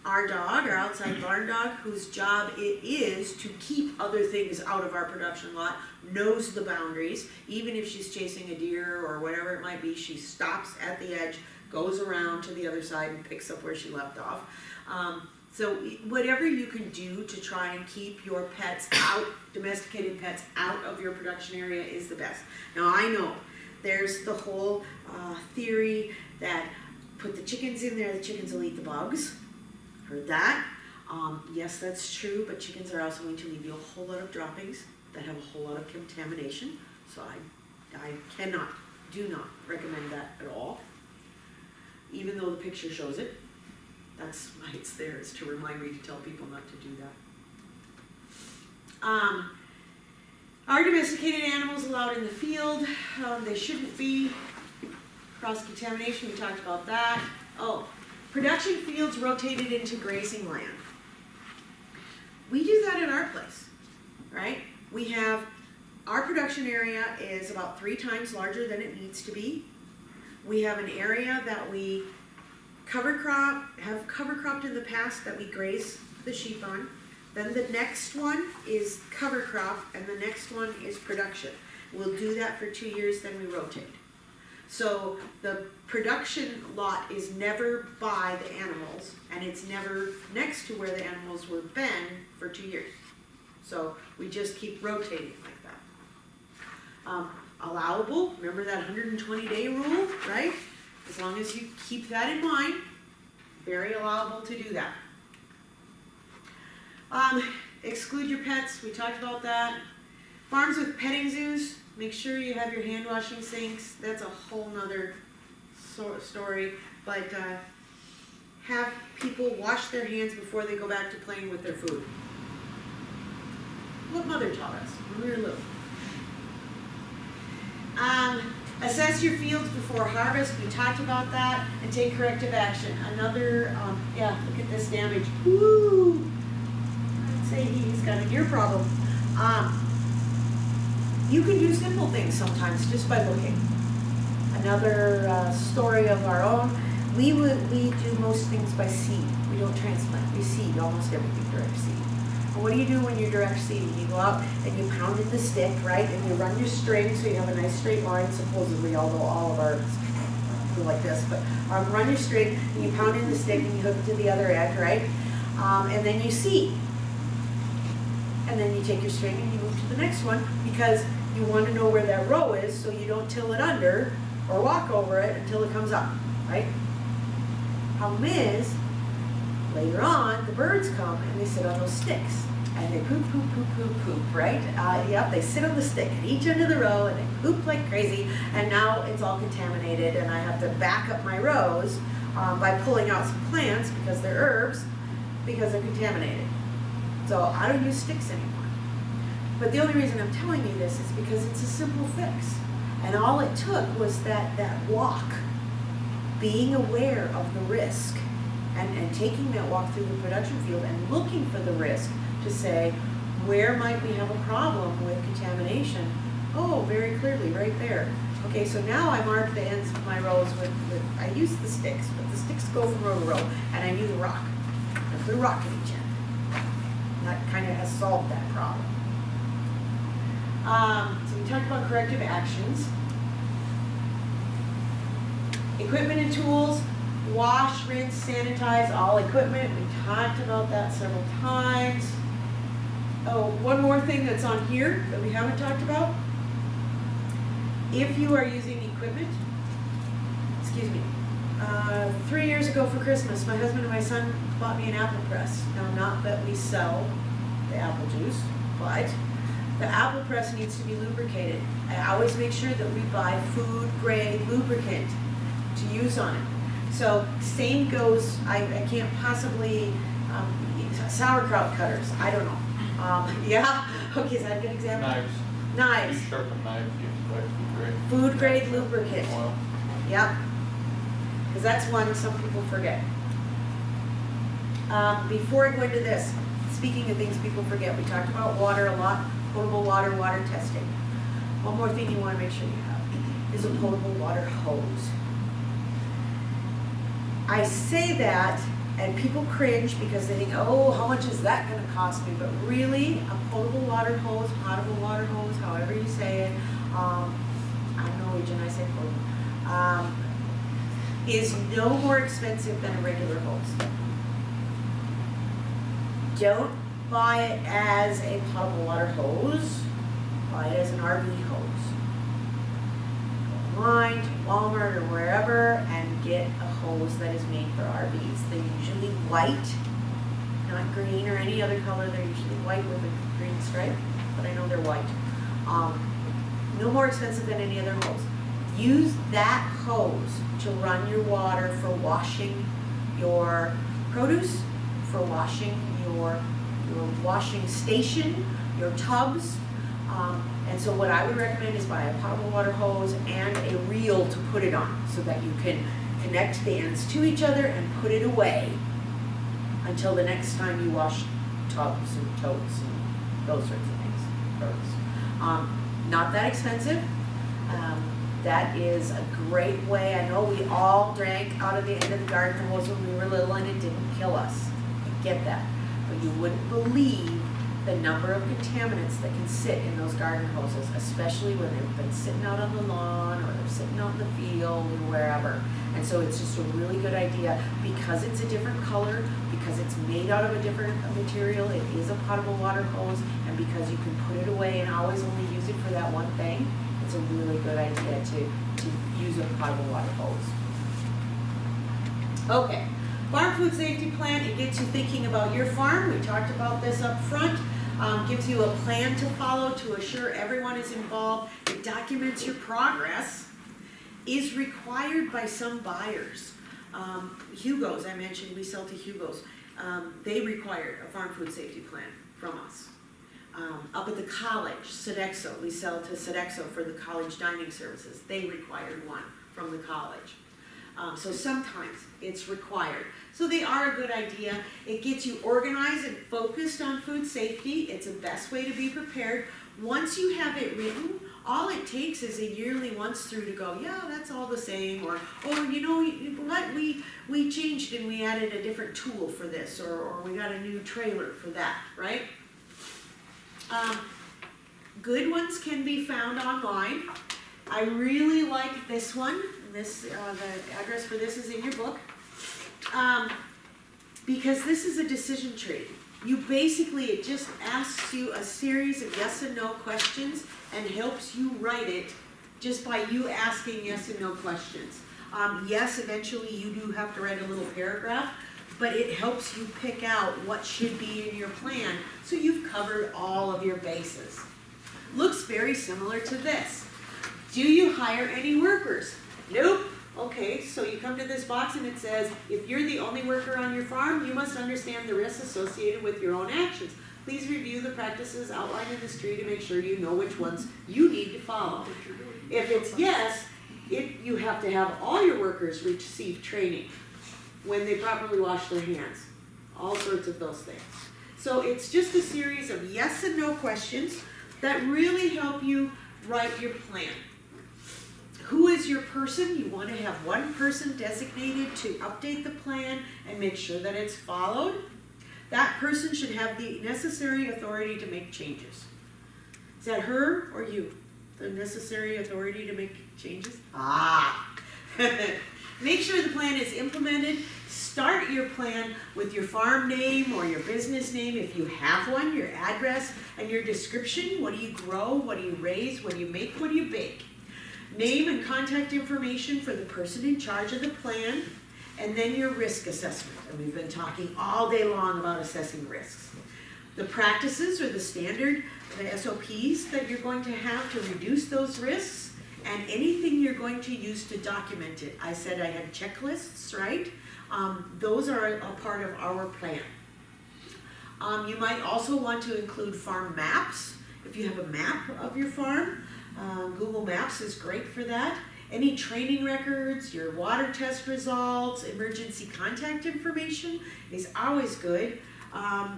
Our dog, our outside barn dog, whose job it is to keep other things out of our production lot, knows the boundaries. Even if she's chasing a deer or whatever it might be, she stops at the edge, goes around to the other side and picks up where she left off. So whatever you can do to try and keep your pets out, domesticated pets out of your production area is the best. Now I know there's the whole theory that put the chickens in there, the chickens will eat the bugs. Heard that. Yes, that's true, but chickens are also going to leave you a whole lot of droppings that have a whole lot of contamination. So I do not recommend that at all, even though the picture shows it. That's why it's there, is to remind me to tell people not to do that. Are domesticated animals allowed in the field? They shouldn't be. Cross-contamination, we talked about that. Oh, production fields rotated into grazing land. We do that at our place, right? We have, our production area is about 3 times larger than it needs to be. We have an area that we have cover cropped in the past that we graze the sheep on. Then the next one is cover crop, and the next one is production. We'll do that for 2 years, then we rotate. So the production lot is never by the animals, and it's never next to where the animals were been for 2 years. So we just keep rotating like that. Allowable, remember that 120-day rule, right? As long as you keep that in mind, very allowable to do that. Exclude your pets, we talked about that. Farms with petting zoos, make sure you have your hand washing sinks. That's a whole nother story. But have people wash their hands before they go back to playing with their food. What mother taught us when we were little. Assess your fields before harvest, we talked about that, and take corrective action. Another, yeah, look at this damage. Woo! I'd say he's got a ear problem. You can do simple things sometimes just by looking. Another story of our own, we do most things by seed. We don't transplant, we seed almost everything direct seed. And what do you do when you're direct seeding? You go out and you pound in the stick, right? And you run your string so you have a nice straight line, supposedly, although all of ours go like this. But run your string and you pound in the stick and you hook it to the other edge, right? And then you seed. And then you take your string and you move to the next one because you want to know where that row is so you don't till it under or walk over it until it comes up, right? Problem is, later on, the birds come and they sit on those sticks and they poop, poop, poop, poop, poop, right? Yep, they sit on the stick at each end of the row and they poop like crazy, and now it's all contaminated and I have to back up my rows by pulling out some plants because they're herbs because they're contaminated. So I don't use sticks anymore. But the only reason I'm telling you this is because it's a simple fix. And all it took was that walk, being aware of the risk, and taking that walk through the production field and looking for the risk to say, where might we have a problem with contamination? Oh, very clearly, right there. Okay, so now I mark the ends of my rows with I use the sticks, but the sticks go from row to row, and I use a rock. I put a rock at each end. That kind of has solved that problem. So we talked about corrective actions. Equipment and tools, wash, rinse, sanitize all equipment. We talked about that several times. Oh, one more thing that's on here that we haven't talked about. If you are using equipment, 3 years ago for Christmas, my husband and my son bought me an apple press. Now, not that we sell the apple juice, but the apple press needs to be lubricated. I always make sure that we buy food grade lubricant to use on it. So same goes, I can't possibly, sauerkraut cutters, I don't know. Yeah, okay, is that a good example? Knives. Sharpen knives, use Food grade lubricant. oil. Yep. Because that's one some people forget. Before I go into this, speaking of things people forget, we talked about water a lot, potable water testing. One more thing you want to make sure you have is a potable water hose. I say that and people cringe because they think, oh, how much is that going to cost me? But really, a potable water hose, potable water hose, however you say it, I'm Norwegian, I say potable, is no more expensive than a regular hose. Don't buy it as a potable water hose, buy it as an RV hose. Go online to Walmart or wherever and get a hose that is made for RVs. They're usually white, not green or any other color. They're usually white with a green stripe, but I know they're white. No more expensive than any other hose. Use that hose to run your water for washing your produce, for washing your washing station, your tubs. And so what I would recommend is buy a potable water hose and a reel to put it on so that you can connect the ends to each other and put it away until the next time you wash tubs and totes and those sorts of things. Not that expensive. That is a great way. I know we all drank out of the end of the garden hose when we were little and it didn't kill us. I get that. But you wouldn't believe the number of contaminants that can sit in those garden hoses, especially when they've been sitting out on the lawn or they're sitting out in the field or wherever. And so it's just a really good idea because it's a different color, because it's made out of a different material, it is a potable water hose, and because you can put it away and always only use it for that one thing, it's a really good idea to use a potable water hose. Okay, farm food safety plan, it gets you thinking about your farm. We talked about this up front. Gives you a plan to follow to assure everyone is involved. It documents your progress. Is required by some buyers. Hugo's, I mentioned, we sell to Hugo's. They required a farm food safety plan from us. Up at the college, Sodexo, we sell to Sodexo for the college dining services. They required one from the college. So sometimes it's required. So they are a good idea. It gets you organized and focused on food safety. It's the best way to be prepared. Once you have it written, all it takes is a yearly once through to go, yeah, that's all the same, or you know what, we changed and we added a different tool for this, or we got a new trailer for that, right? Good ones can be found online. I really like this one. This the address for this is in your book, because this is a decision tree. You basically, it just asks you a series of yes and no questions and helps you write it just by you asking yes and no questions. Yes, eventually you do have to write a little paragraph, but it helps you pick out what should be in your plan so you've covered all of your bases. Looks very similar to this. Do you hire any workers? Nope. Okay, so you come to this box and it says, if you're the only worker on your farm, you must understand the risks associated with your own actions. Please review the practices outlined in this tree to make sure you know which ones you need to follow. If it's yes, you have to have all your workers receive training when they properly wash their hands. All sorts of those things. So it's just a series of yes and no questions that really help you write your plan. Who is your person? You want to have one person designated to update the plan and make sure that it's followed. That person should have the necessary authority to make changes. Is that her or you? The necessary authority to make changes? Make sure the plan is implemented. Start your plan with your farm name or your business name if you have one, your address, and your description. What do you grow? What do you raise? What do you make? What do you bake? Name and contact information for the person in charge of the plan, and then your risk assessment. And we've been talking all day long about assessing risks. The practices or the standard, the SOPs that you're going to have to reduce those risks, and anything you're going to use to document it. I said I had checklists, right? Those are a part of our plan. You might also want to include farm maps. If you have a map of your farm, Google Maps is great for that. Any training records, your water test results, emergency contact information is always good.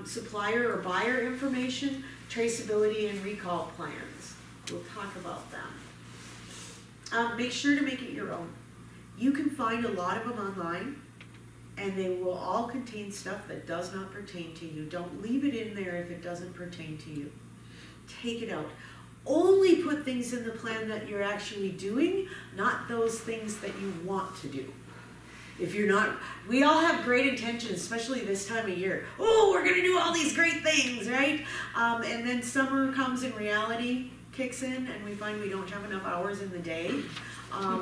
Supplier or buyer information, traceability and recall plans. We'll talk about them. Make sure to make it your own. You can find a lot of them online, and they will all contain stuff that does not pertain to you. Don't leave it in there if it doesn't pertain to you. Take it out. Only put things in the plan that you're actually doing, not those things that you want to do. If you're not, we all have great intentions, especially this time of year. Oh, we're gonna do all these great things, right? And then summer comes and reality kicks in and we find we don't have enough hours in the day.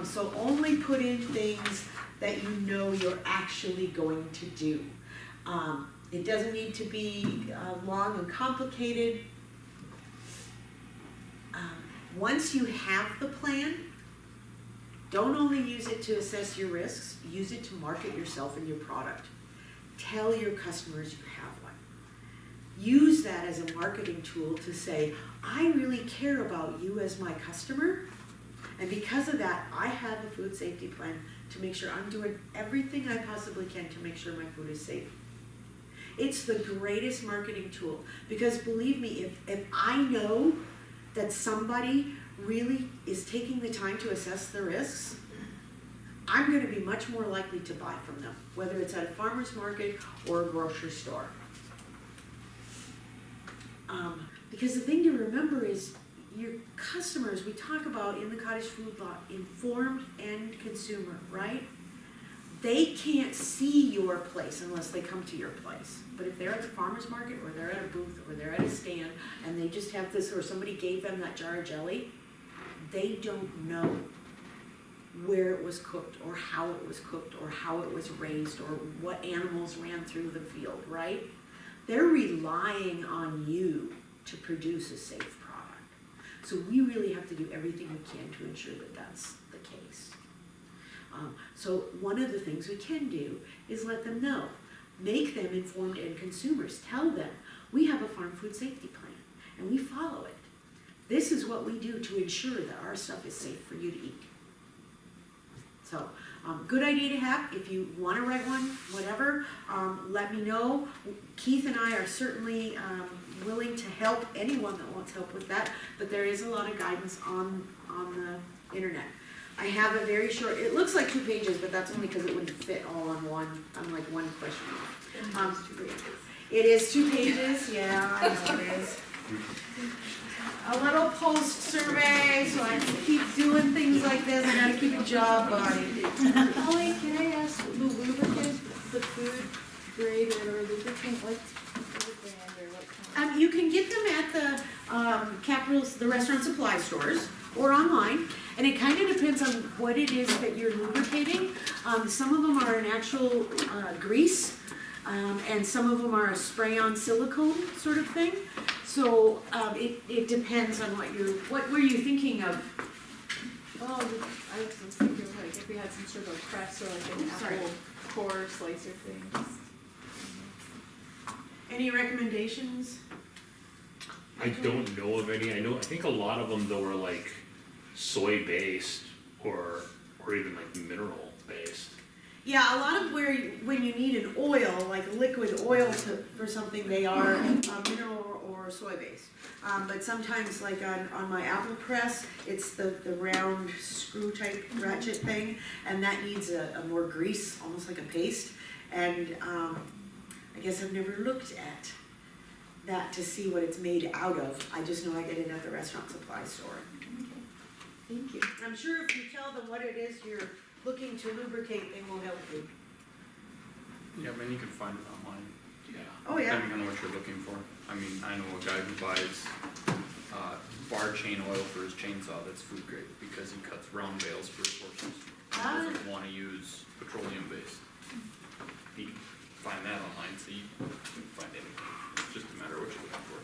So only put in things that you know you're actually going to do. It doesn't need to be long and complicated. Once you have the plan, don't only use it to assess your risks, use it to market yourself and your product. tell your customers you have one. Use that as a marketing tool to say, I really care about you as my customer, and because of that, I have a food safety plan to make sure I'm doing everything I possibly can to make sure my food is safe. It's the greatest marketing tool, because believe me, if I know that somebody really is taking the time to assess the risks, I'm gonna be much more likely to buy from them, whether it's at a farmer's market or a grocery store. Because the thing to remember is your customers, we talk about in the cottage food law, informed end consumer, right? They can't see your place unless they come to your place. But if they're at the farmer's market, or they're at a booth, or they're at a stand, and they just have this, or somebody gave them that jar of jelly, they don't know where it was cooked, or how it was cooked, or how it was raised, or what animals ran through the field, right? They're relying on you to produce a safe product. So we really have to do everything we can to ensure that that's the case. So one of the things we can do is let them know. Make them informed end consumers. Tell them, we have a farm food safety plan, and we follow it. This is what we do to ensure that our stuff is safe for you to eat. So, good idea to have. If you want to write one, whatever, let me know. Keith and I are certainly willing to help anyone that wants help with that, but there is a lot of guidance on the internet. I have a very short, it looks like 2 pages, but that's only because it wouldn't fit all on one question. It is 2 pages, yeah, I know it is. A little post survey, so I can keep doing things like this. I gotta keep a job, buddy. Holly, can I ask the lubricant, the food grade or lubricant, what's the brand or what kind? You can get them at the Capitals, the restaurant supply stores, or online, and it kind of depends on what it is that you're lubricating. Some of them are an actual grease, and some of them are a spray-on silicone sort of thing. So it depends on what were you thinking of? Oh, I was thinking like if we had some sort of press or like an apple core slicer thing. Any recommendations? I don't know of any. I think a lot of them though are like soy based or even like mineral based. Yeah, a lot of when you need an oil, like liquid oil for something, they are mineral or soy based. But sometimes, like on my apple press, it's the round screw type ratchet thing, and that needs a more grease, almost like a paste. And I guess I've never looked at that to see what it's made out of. I just know I get it at the restaurant supply store. Thank you. I'm sure if you tell them what it is you're looking to lubricate, they will help you. Yeah, I mean, you can find it online. Yeah. Oh, yeah. Depending on what you're looking for. I mean, I know a guy who buys bar chain oil for his chainsaw that's food grade because he cuts round bales for his horses. He doesn't want to use petroleum based. You can find that online, so you can find anything. It's just a matter of what you're looking for.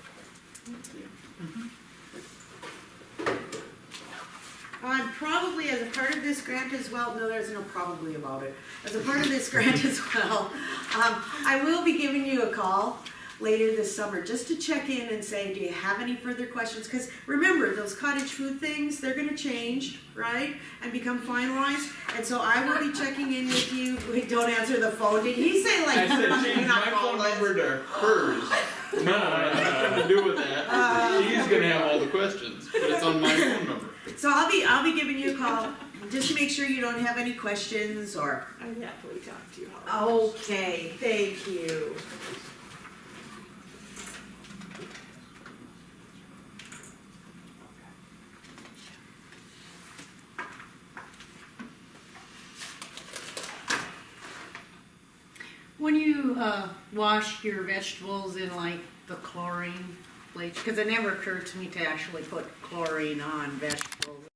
Probably as a part of this grant as well, no, there's no probably about it. As a part of this grant as well, I will be giving you a call later this summer just to check in and say, do you have any further questions? Because remember, those cottage food things, they're going to change, right? And become finalized. And so I will be checking in with you. Wait, don't answer the phone. Did he say like, I said change you're not my phone calling number to hers. No, I have nothing to do with that. She's gonna have all the questions, but it's on my phone number. So I'll be giving you a call just to make sure you don't have any questions or. I'd happily talk to you, Holly. Okay, thank you. When you wash your vegetables in like the chlorine bleach, because it never occurred to me to actually put chlorine on vegetables.